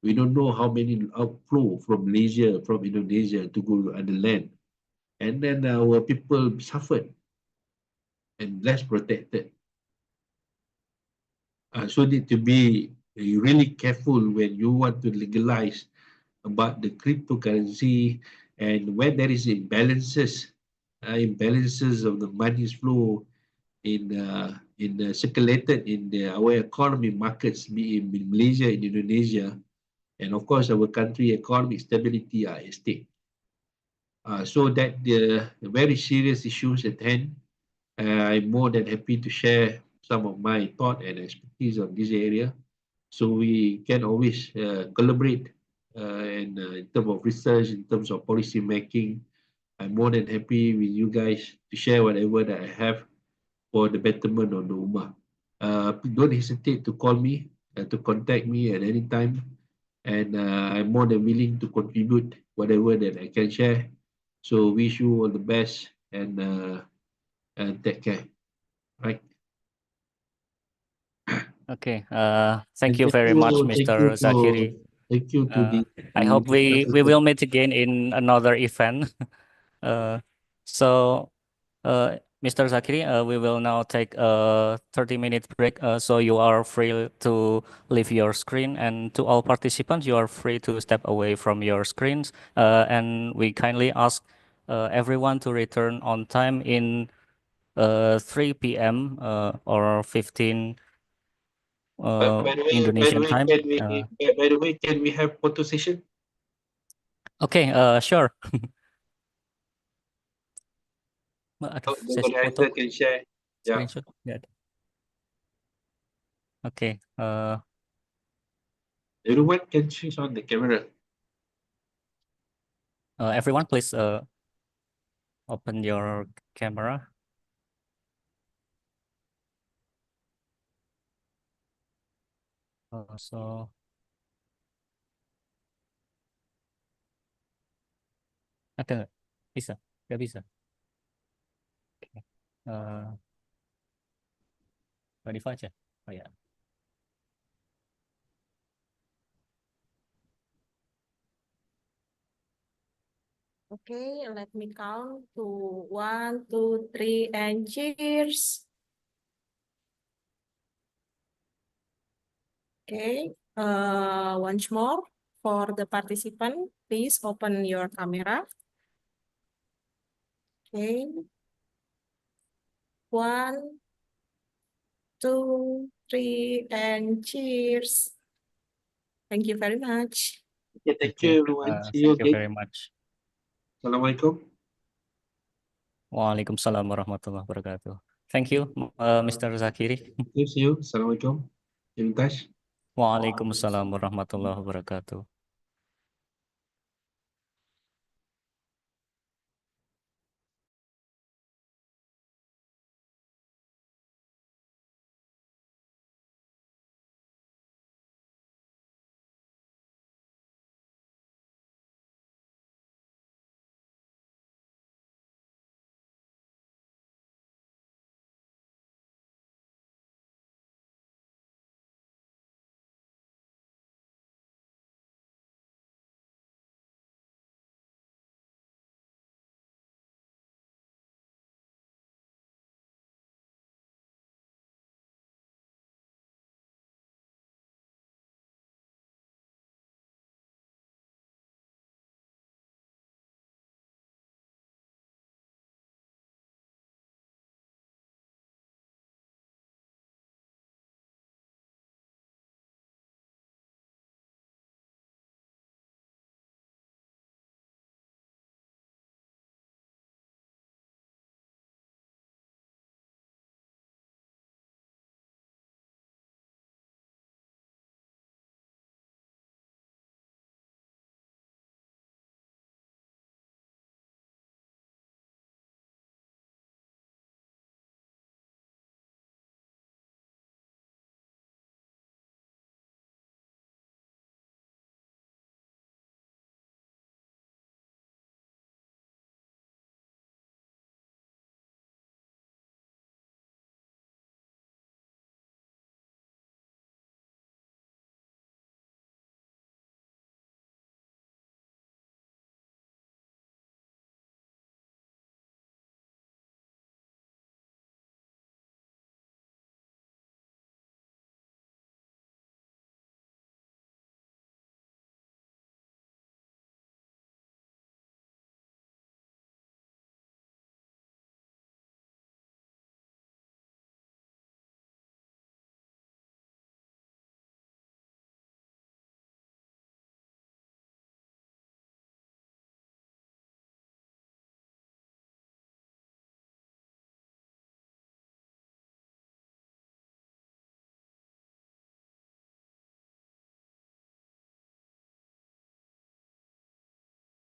We don't know how many outflow from Malaysia, from Indonesia to go to other land. And then our people suffered and less protected. So need to be really careful when you want to legalize about the cryptocurrency and when there is imbalances of the money's flow in circulated in our economy markets, be in Malaysia, in Indonesia, and of course our country economic stability are at stake. So that the very serious issues at hand. I'm more than happy to share some of my thought and expertise on this area. so we can always collaborate in terms of research, in terms of policy making. I'm more than happy with you guys to share whatever that I have for the betterment of the Ummah. Don't hesitate to call me, to contact me at any time, and I'm more than willing to contribute whatever that I can share. So wish you all the best and take care. Right. Okay. Thank And you very much, Mr. Zakiri. thank you to Uh, the I hope we listeners. will meet again in another event. Uh, so, Mr. Zakiri, we will now take a 30-minute break. So you are free to leave your screen, and to all participants, you are free to step away from your screens. And we kindly ask everyone to return on time in 3 p.m. Or 15 Indonesian time. By the way, can we have photo session? Okay, sure. Ada Oh, the sesi organizer foto can share. Yeah. screenshot. Nggak ada. Oke, Everyone can switch on the camera. everyone please open your camera. So ada nggak? Bisa? Nggak bisa. Oke. Uh, Mbak Diva aja. Oh ya. Okay, let me count to 1, 2, 3, and cheers. Okay, once more for the participant, please open your camera. Okay, 1, 2, 3, and cheers. Thank you very much. Okay, thank Oke. you everyone. See you Thank you again. very much. Assalamualaikum. Waalaikumsalam warahmatullahi wabarakatuh. Thank you, Mr. Zakiri. See you. Assalamualaikum. In touch. Waalaikumsalam warahmatullahi wabarakatuh.